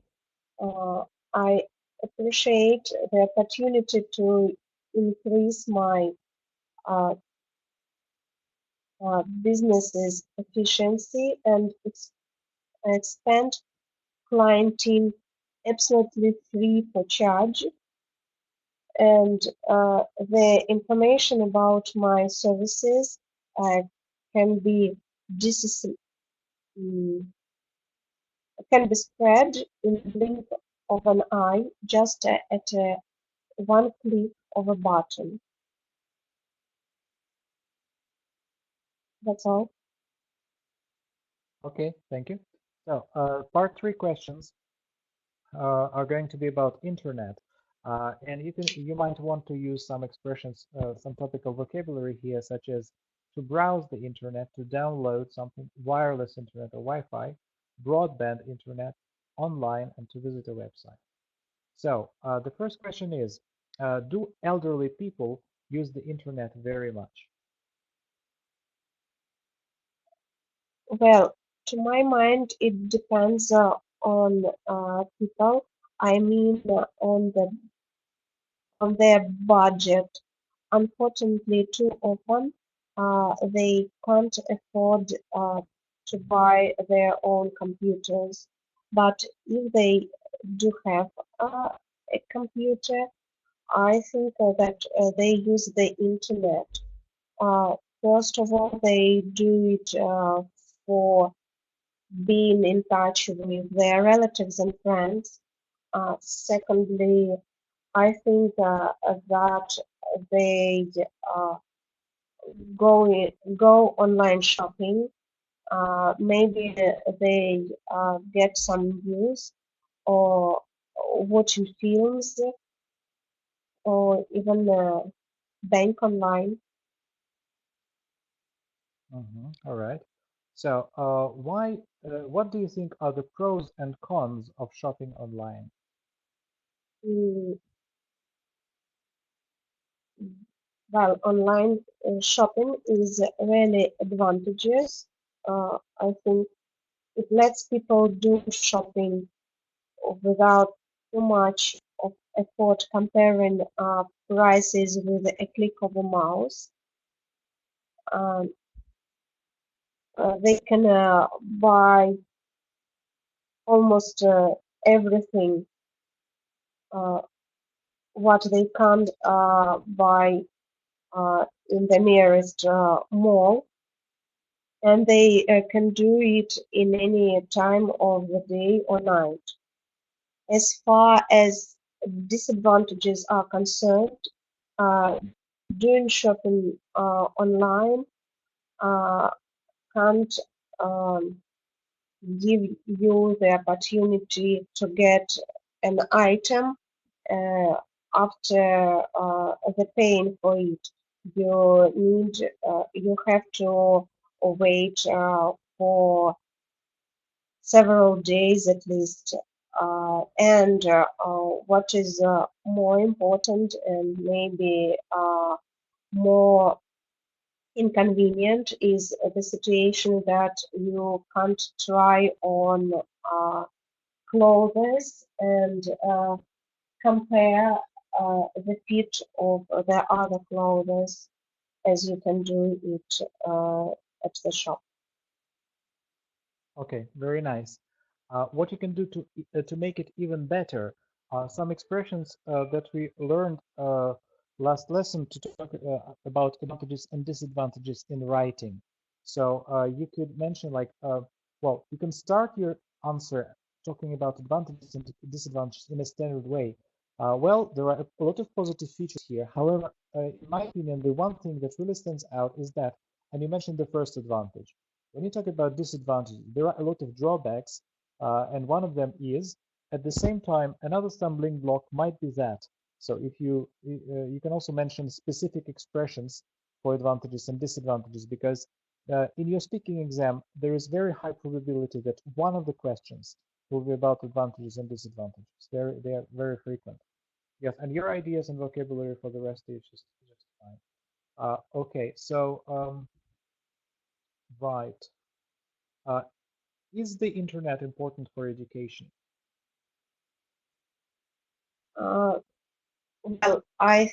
I appreciate the opportunity to increase my uh, business's efficiency and expand client team absolutely free for charge. And the information about my services uh, can be dis- mm, can be spread in the blink of an eye, just at one click of a button. That's all. Okay, thank you. So, part three questions are going to be about internet. And you might want to use some expressions, some topical vocabulary here, such as to browse the internet, to download something, wireless internet or Wi-Fi, broadband internet, online, and to visit a website. So the first question is, do elderly people use the internet very much? Well, to my mind, it depends on people. I mean, on their budget. Unfortunately, too often they can't afford to buy their own computers. But if they do have a computer, I think that they use the internet. First of all, they do it for being in touch with their relatives and friends. Secondly, I think that they uh, go online shopping. Maybe they get some news or watching films or even bank online. All right. So what do you think are the pros and cons of shopping online? Mm, Well, online shopping is really advantageous. I think it lets people do shopping without too much of effort comparing prices with a click of a mouse. Um, they can buy almost everything uh, what they can't buy in the nearest mall, and they can do it in any time of the day or night. As far as disadvantages are concerned, uh, doing shopping online uh, can't um, give you the opportunity to get an item uh, after the paying for it. You have to wait for several days at least. And what is more important and maybe more inconvenient is the situation that you can't try on uh, clothes and compare the fit of the other clothes as you can do it at the shop. Okay, very nice. What you can do to make it even better, some expressions that we learned last lesson to talk about advantages and disadvantages in writing. So you could mention like, well, you can start your answer talking about advantages and disadvantages in a standard way. Well, there are a lot of positive features here. However, in my opinion, the one thing that really stands out is that, and you mentioned the first advantage. When you talk about disadvantages, there are a lot of drawbacks, and one of them is, at the same time, another stumbling block might be that. So if you can also mention specific expressions for advantages and disadvantages, because in your speaking exam, there is very high probability that one of the questions will be about advantages and disadvantages. They are very frequent. Yes, and your ideas and vocabulary for the rest is just fine. Okay, so right. Uh, Is the internet important for education? Well, I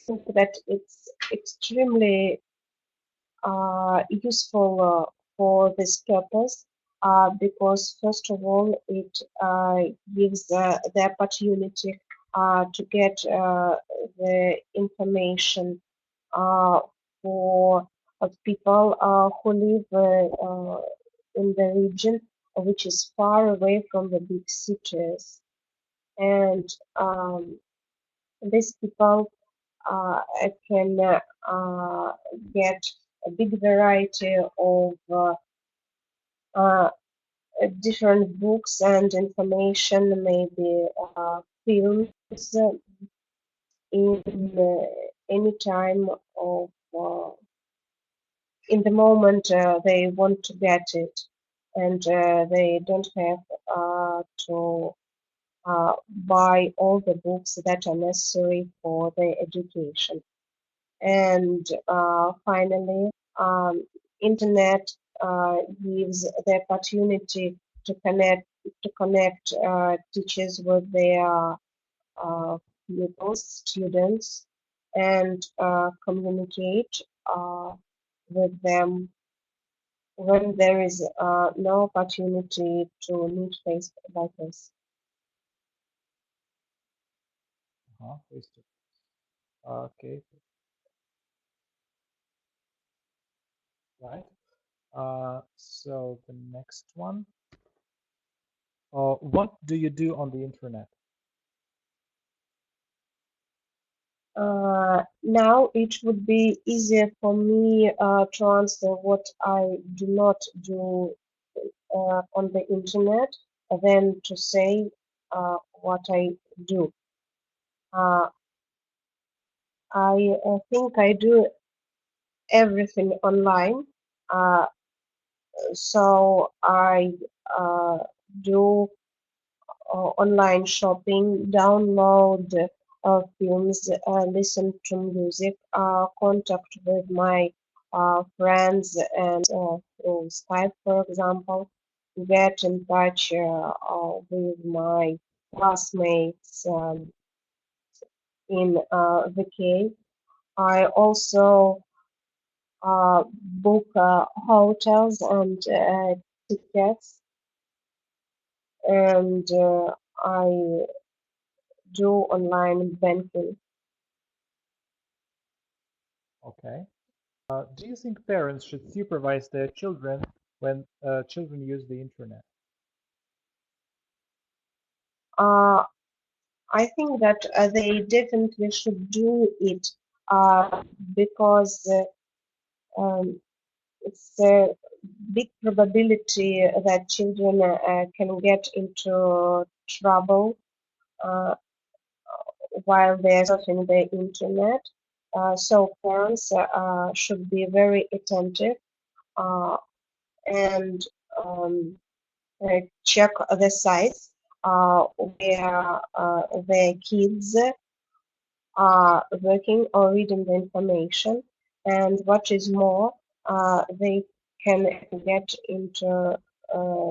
think that it's extremely useful for this purpose because, first of all, it gives the opportunity to get the information uh, for people who live in the region which is far away from the big cities. And these people can get a big variety of uh, different books and information, maybe films in any time of in the moment they want to get it, and they don't have to buy all the books that are necessary for their education. And finally, internet gives the opportunity to connect teachers with their pupils, students, and communicate with them when there is no opportunity to meet face by face. Face to face. Okay, right. So the next one. What do you do on the internet? Now it would be easier for me to answer what I do not do on the internet than to say what I do. Uh, I think I do everything online. Uh, so I uh, do online shopping, download films, listen to music, contact with my friends and through Skype, for example, get in touch with my classmates in VK. I also book hotels and tickets, and I do online banking. Okay. Do you think parents should supervise their children when children use the internet? Uh, I think that they definitely should do it because um, it's a big probability that children can get into trouble uh, while they're surfing the internet. So parents should be very attentive uh, and um, check the sites where their kids are working or reading the information, and what is more, they can get into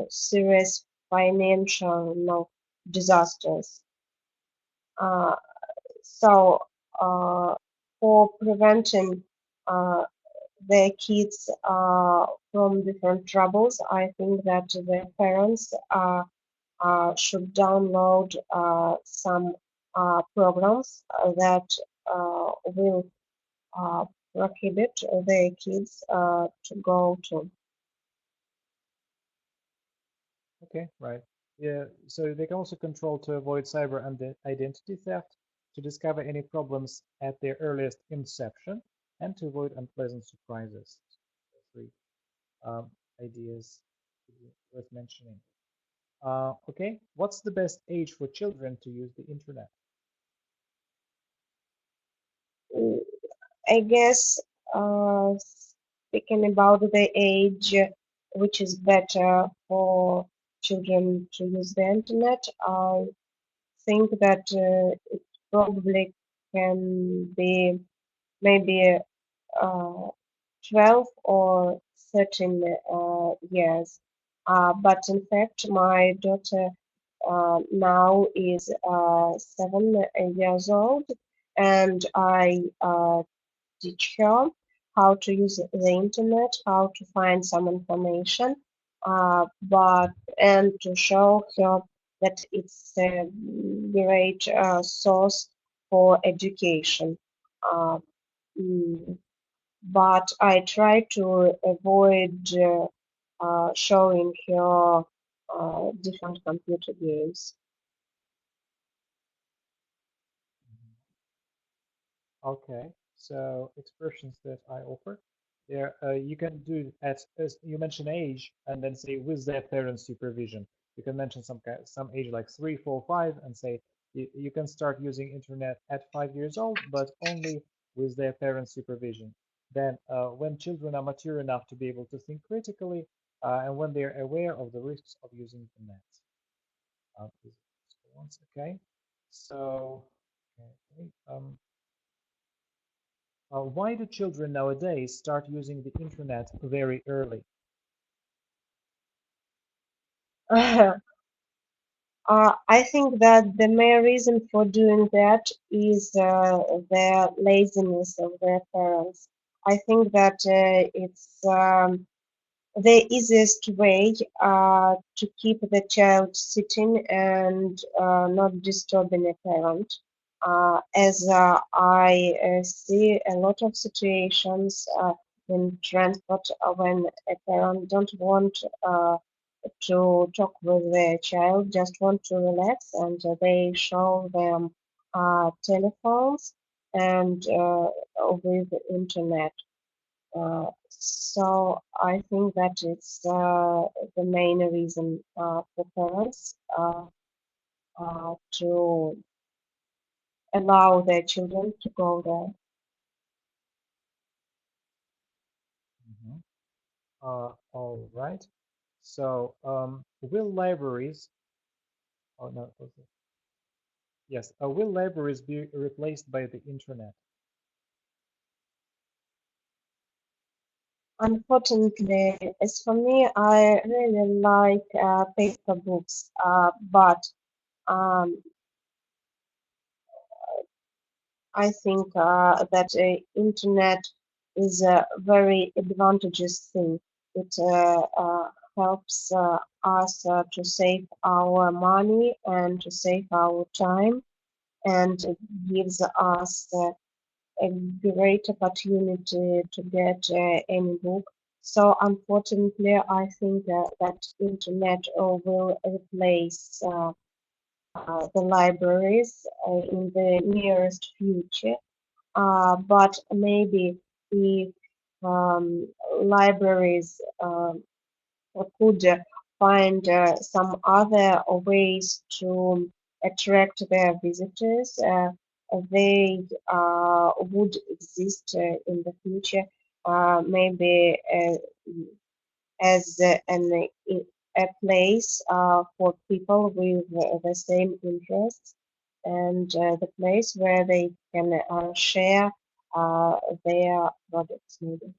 serious financial disasters. Uh, so, for preventing uh, their kids from different troubles, I think that the parents should download some programs that will uh, prohibit their kids to go to. Okay, right. Yeah, so they can also control to avoid cyber and identity theft, to discover any problems at their earliest inception, and to avoid unpleasant surprises. Three um, ideas worth mentioning. Okay, what's the best age for children to use the internet? Mm, I guess speaking about the age which is better for children to use the internet, I think that it probably can be maybe uh, 12 or 13 years. But in fact, my daughter now is 7 years old, and I teach her how to use the internet, how to find some information, but and to show her that it's a great source for education. Uh, mm, but I try to avoid showing her different computer games. Okay, so expressions that I offer there, you can do as you mention age and then say with their parents' supervision. You can mention some age like 3, 4, 5, and say you can start using internet at 5 years old, but only with their parents' supervision. Then, when children are mature enough to be able to think critically, and when they're aware of the risks of using the net. Okay, so okay, why do children nowadays start using the internet very early? I think that the main reason for doing that is the laziness of their parents. I think that it's the easiest way to keep the child sitting and not disturbing a parent. As I see a lot of situations in transport when a parent don't want to talk with their child, just want to relax, and they show them telephones and with the internet. So I think that it's the main reason for parents to allow their children to go there. Mhm. All right. So, will libraries, oh no, okay. Yes, will libraries be replaced by the internet? Unfortunately, as for me, I really like paper books, but um, I think that internet is a very advantageous thing. It helps us to save our money and to save our time, and it gives us a great opportunity to get any book. So unfortunately, I think that internet will replace the libraries in the nearest future. But maybe if libraries could find some other ways to attract their visitors, they would exist in the future, maybe as a place for people with the same interests, and the place where they can share uh, their products maybe.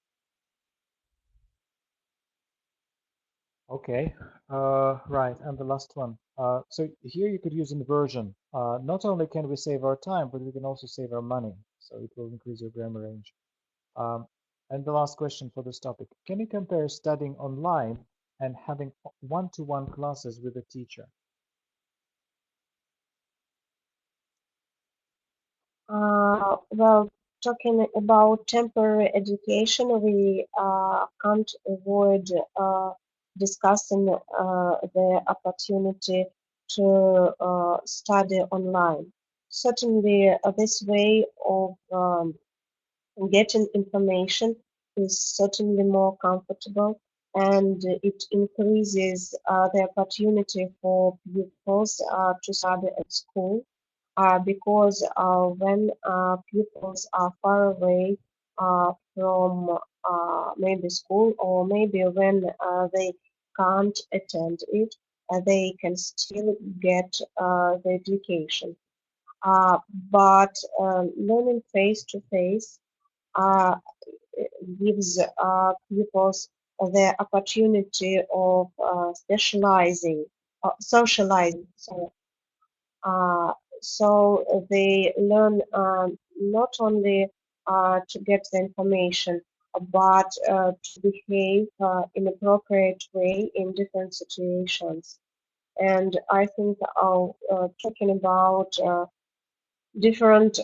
Okay, right, and the last one. So here you could use inversion. Not only can we save our time, but we can also save our money. So it will increase your grammar range. Um, and the last question for this topic. Can you compare studying online and having one-to-one classes with a teacher? Well, talking about temporary education, we can't avoid discussing the opportunity to study online. Certainly, this way of getting information is certainly more comfortable, and it increases the opportunity for pupils to study at school because when pupils are far away from maybe school, or maybe when they can't attend it, they can still get the education. But learning face to face uh, gives pupils the opportunity of specializing, socializing. So they learn not only to get the information, but to behave in appropriate way in different situations. And I think talking about different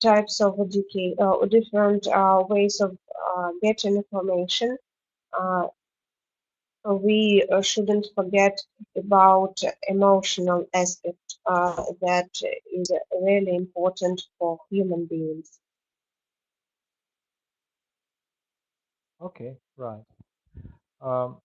types of education, different ways of getting information, uh, we shouldn't forget about emotional aspect that is really important for human beings. Okay, right. Um,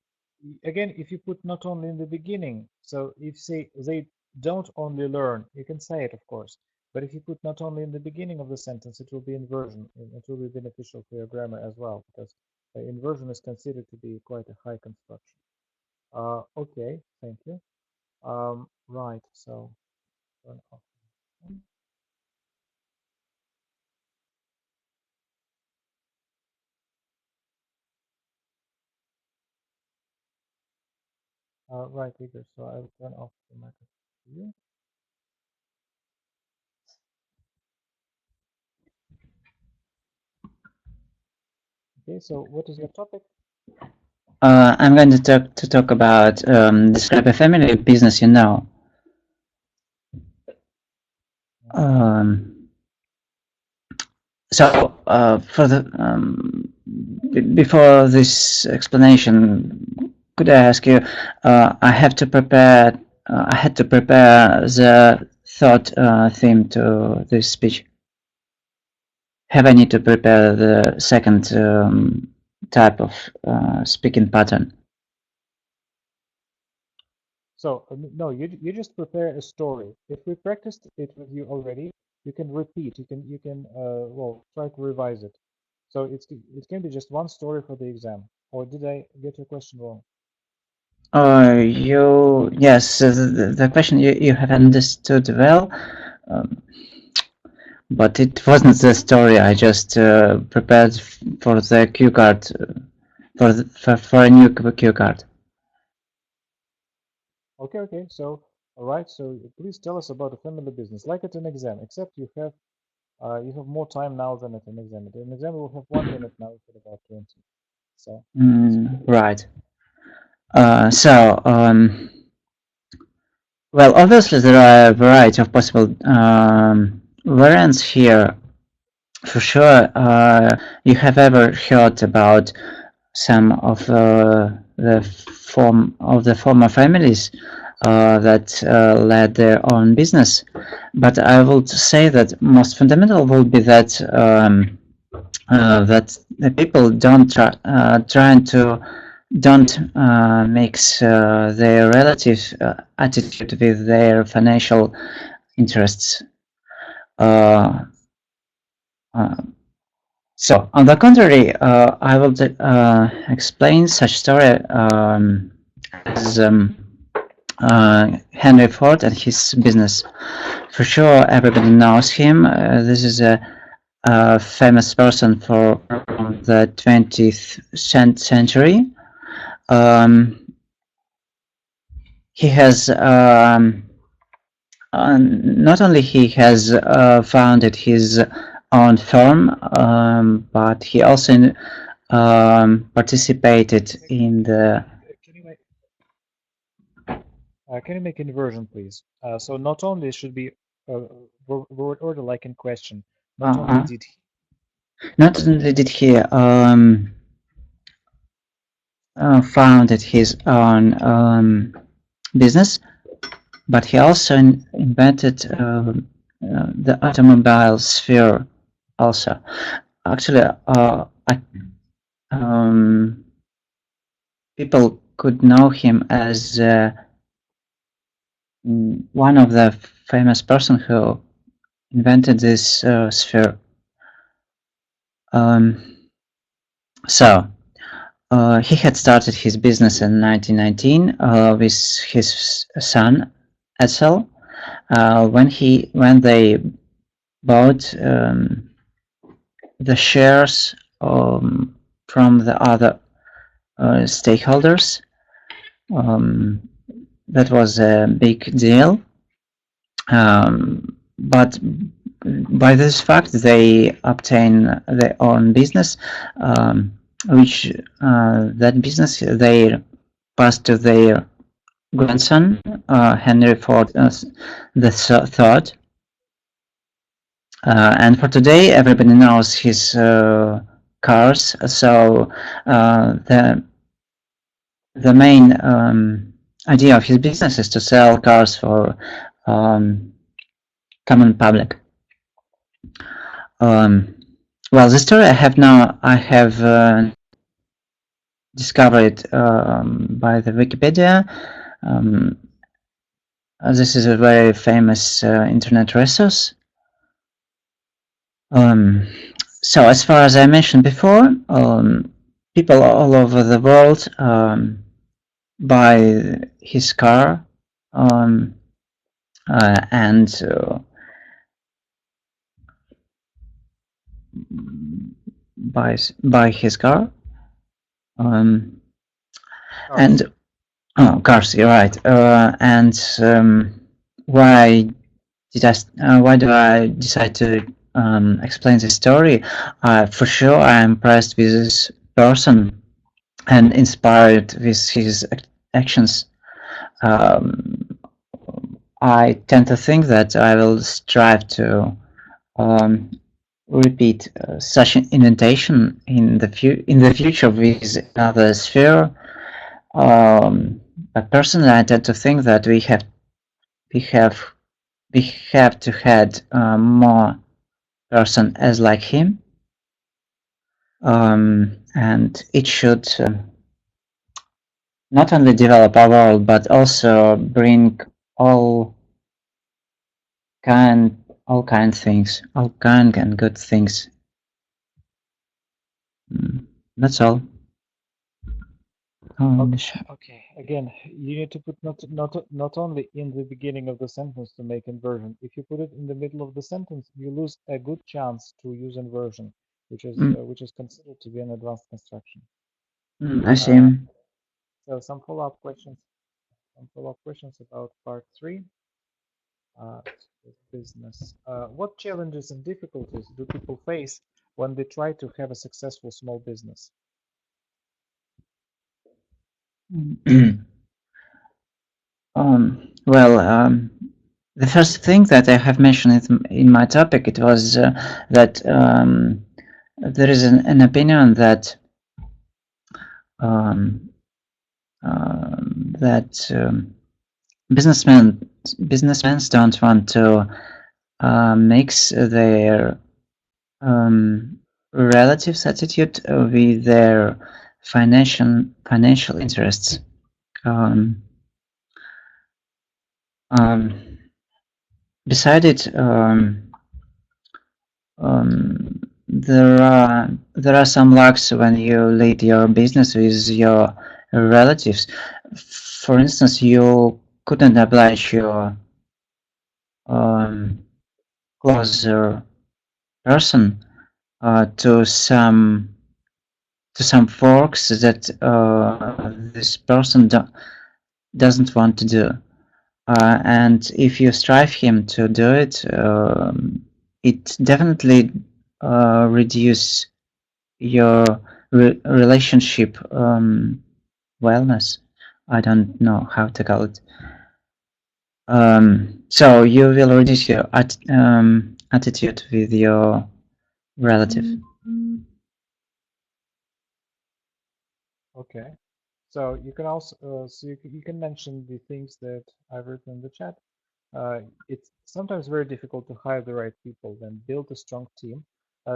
Again, if you put not only in the beginning, so if say they don't only learn, you can say it, of course, but if you put not only in the beginning of the sentence, it will be inversion. It will be beneficial for your grammar as well, because inversion is considered to be quite a high construction. Okay, thank you. Right, so turn off. Right, Igor, so I will turn off the microphone for you. Okay, so what is your topic? I'm going to talk about describe a family business you know. So for the before this explanation, could I ask you? I have to prepare. I had to prepare the thought theme to this speech. Have I need to prepare the second type of speaking pattern? So no, you just prepare a story. If we practiced it with you already, you can repeat. You can well try to revise it. So it can be just one story for the exam. Or did I get your question wrong? Yes, the question you have understood well, um, but it wasn't the story. I just prepared for the cue card for a new cue card. Okay. So all right. So please tell us about a family business, like at an exam, except you have more time now than at an exam. At an exam, we'll have 1 minute now instead of about 20. So Right. So, well, obviously there are a variety of possible variants here. For sure, you have ever heard about some of the former families that led their own business, but I would say that most fundamental will be that that the people trying to don't mix their relative attitude with their financial interests. Uh, uh, so, on the contrary, I will explain such story as Henry Ford and his business. For sure, everybody knows him. This is a famous person for the 20th century. He has not only he has founded his own firm, but he also participated in the. can you make inversion, please? So not only it should be word order like in question. Not only did he. Not only did he founded his own business, but he also invented the automobile sphere also. Actually, people could know him as one of the famous person who invented this sphere. So he had started his business in 1919 with his son Edsel. When they bought the shares from the other stakeholders. That was a big deal. But by this fact, they obtain their own business, which that business they pass to their grandson, Henry Ford the third. And for today, everybody knows his cars. So the main idea of his business is to sell cars for common public. Well, the story I have discovered by the Wikipedia. This is a very famous internet resource. So as far as I mentioned before, people all over the world buy his car and buy his car. And cars, you're right. And why do I decide to explain this story? For sure, I'm impressed with this person and inspired with his actions. I tend to think that I will strive to repeat such an invention in the future with another sphere. But personally, I tend to think that we have to had more person as like him, and it should not only develop our world but also bring all kind things, all kind and good things. That's all. Okay. Again, you need to put not only in the beginning of the sentence to make inversion. If you put it in the middle of the sentence, you lose a good chance to use inversion, which is considered to be an advanced construction. I see. So some follow-up questions. About part 3. Business. What challenges and difficulties do people face when they try to have a successful small business? Well, the first thing that I have mentioned in my topic, it was that there is an opinion that businessmen don't want to mix their relatives' attitude with their financial interests. Beside it, there are some lacks when you lead your business with your relatives. For instance, you couldn't oblige your closer person to some works that this person doesn't want to do. And if you strive him to do it, it definitely reduce your relationship wellness. I don't know how to call it. So you will reduce your attitude with your relative. Okay. So you can also you can mention the things that I've written in the chat. It's sometimes very difficult to hire the right people, then build a strong team,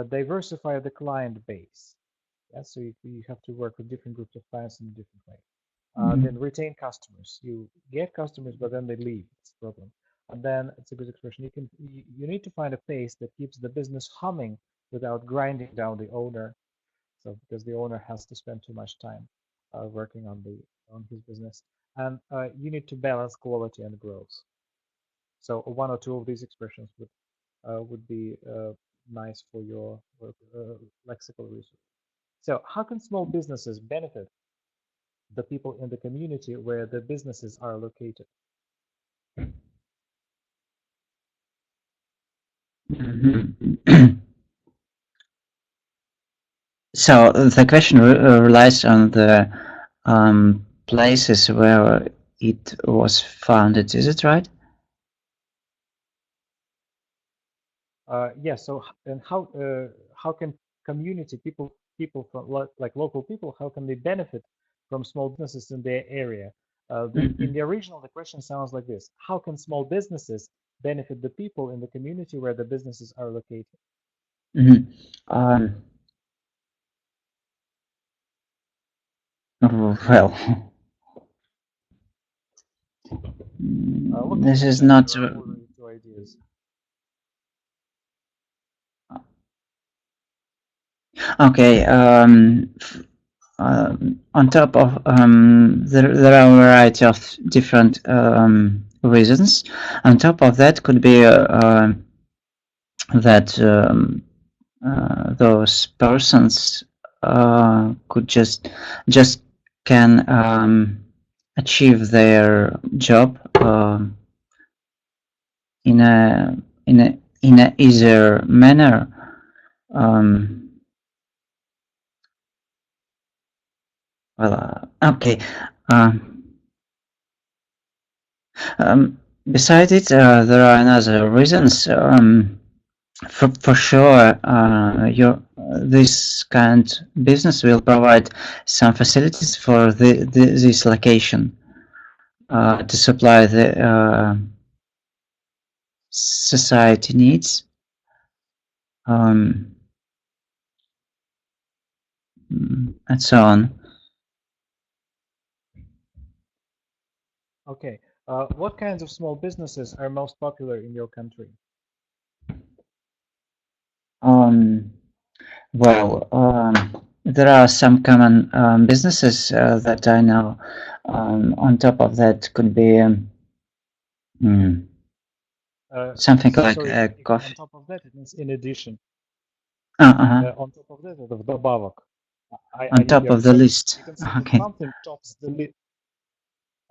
diversify the client base. Yeah, so you have to work with different groups of clients in a different way. Then retain customers. You get customers, but then they leave. It's a problem. And then it's a good expression. You need to find a pace that keeps the business humming without grinding down the owner. So because the owner has to spend too much time working on his business, and you need to balance quality and growth. So one or two of these expressions would be nice for your lexical research. So how can small businesses benefit the people in the community where the businesses are located. So the question relies on the places where it was founded. Is it right? Yes. So and how can community people from like local people, how can they benefit from small businesses in their area? In the original, the question sounds like this: how can small businesses benefit the people in the community where the businesses are located? Well, Look in this the is chat. not There are already two ideas. okay. On top of there are a variety of different reasons. On top of that, could be that those persons could just can achieve their job in a easier manner. Okay. Besides it, there are another reasons. For sure, this kind business will provide some facilities for this location to supply the society needs. And so on. Okay. What kinds of small businesses are most popular in your country? Well, there are some common businesses that I know. On top of that, could be something like Sorry, if on coffee. top of that, it means in addition. Uh-huh. On top of that, or вдобавок. I On didn't top get of it. the So list. you can say that Okay. something tops the list.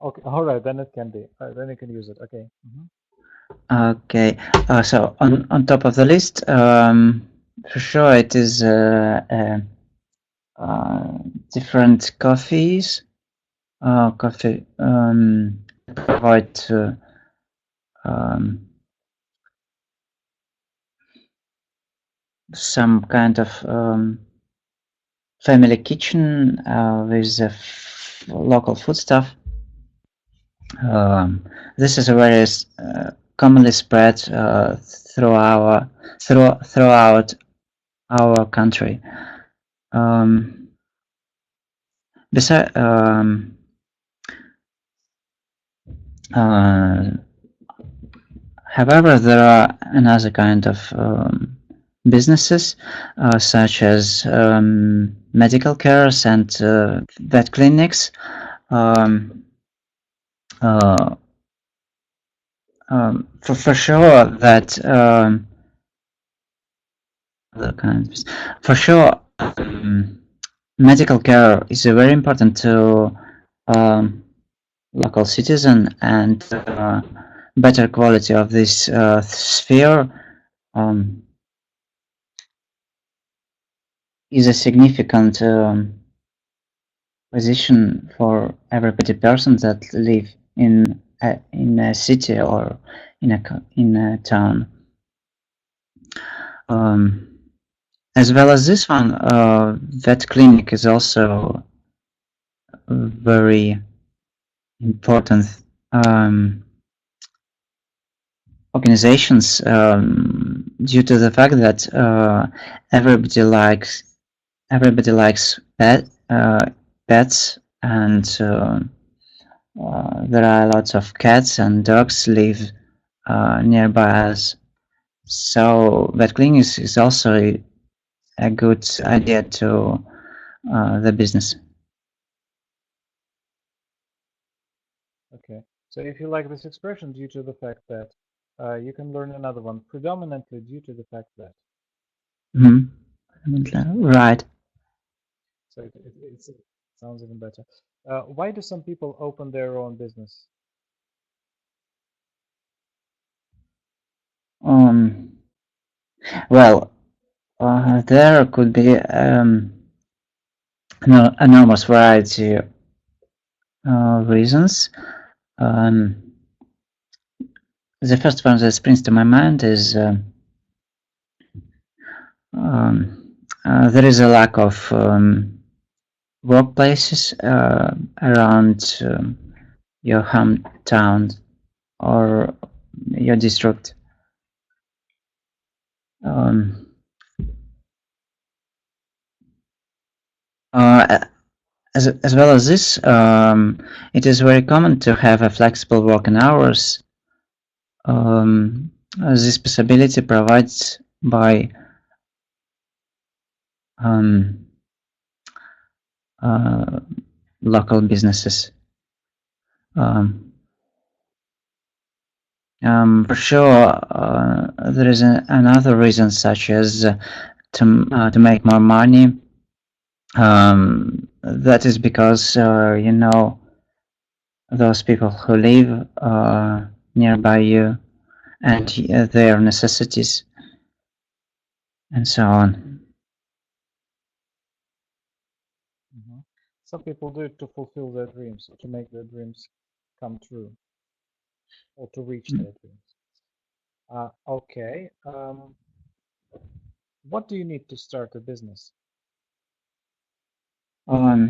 Okay, all right, then it can be. Then you can use it. Okay. Okay. So on top of the list, for sure it is different coffees. Coffee provide um, some kind of family kitchen with local food stuff. This is a very commonly spread throughout our country. Besides, however, there are another kind of businesses, such as medical cares and vet clinics. For sure that other kinds. For sure, medical care is very important to local citizen, and better quality of this sphere is a significant position for everybody person that live in a city or in a town. As well as this one, vet clinic is also very important organizations due to the fact that everybody likes pets, and there are lots of cats and dogs live nearby us. So vet clinic is also a good idea to the business. Okay. So if you like this expression due to the fact that, you can learn another one predominantly due to the fact that. Right. So it sounds even better. Why do some people open their own business? Well, there could be an enormous variety of reasons. The first one that springs to my mind is there is a lack of workplaces around your hometown or your district. As well as this, it is very common to have a flexible working hours. This possibility provides by local businesses. For sure, there is another reason, such as to make more money. That is because you know those people who live nearby you and their necessities and so on. Some people do it to fulfill their dreams, to make their dreams come true, or to reach their dreams. Okay. What do you need to start a business? Well,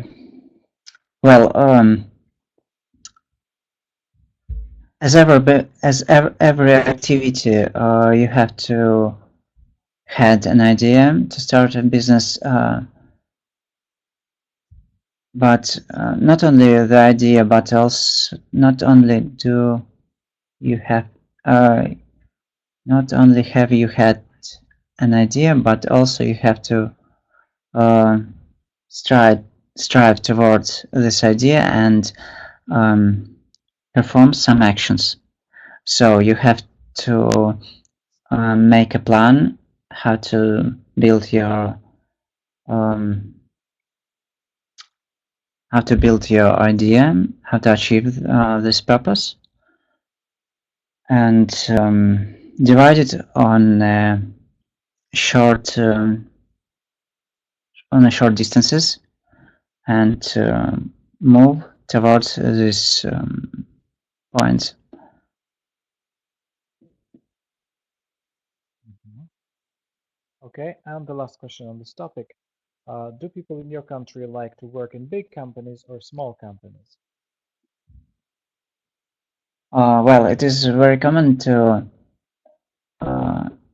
as every activity, you have to had an idea to start a business, but not only the idea, but also not only do you have not only have you had an idea, but also you have to strive towards this idea and perform some actions. So you have to make a plan how to build your idea, how to achieve this purpose, and divide it on short distances and move towards this point. Okay, and the last question on this topic. Do people in your country like to work in big companies or small companies? Well, it is very common to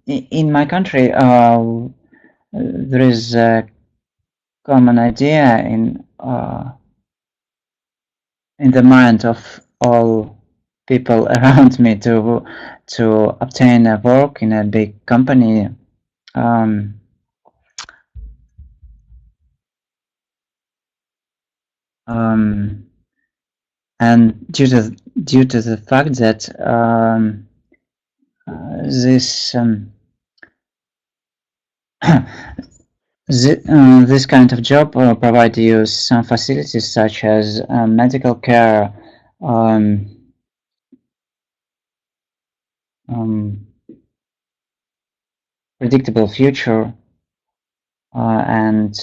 in my country there is a common idea in the mind of all people around me to obtain a work in a big company. And due to the fact that this kind of job provide you some facilities such as medical care, predictable future, and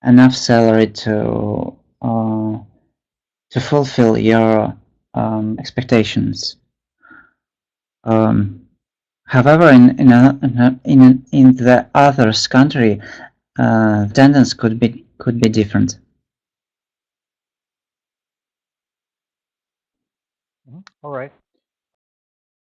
enough salary to fulfill your expectations. However, in the other's country, tendency could be different. All right.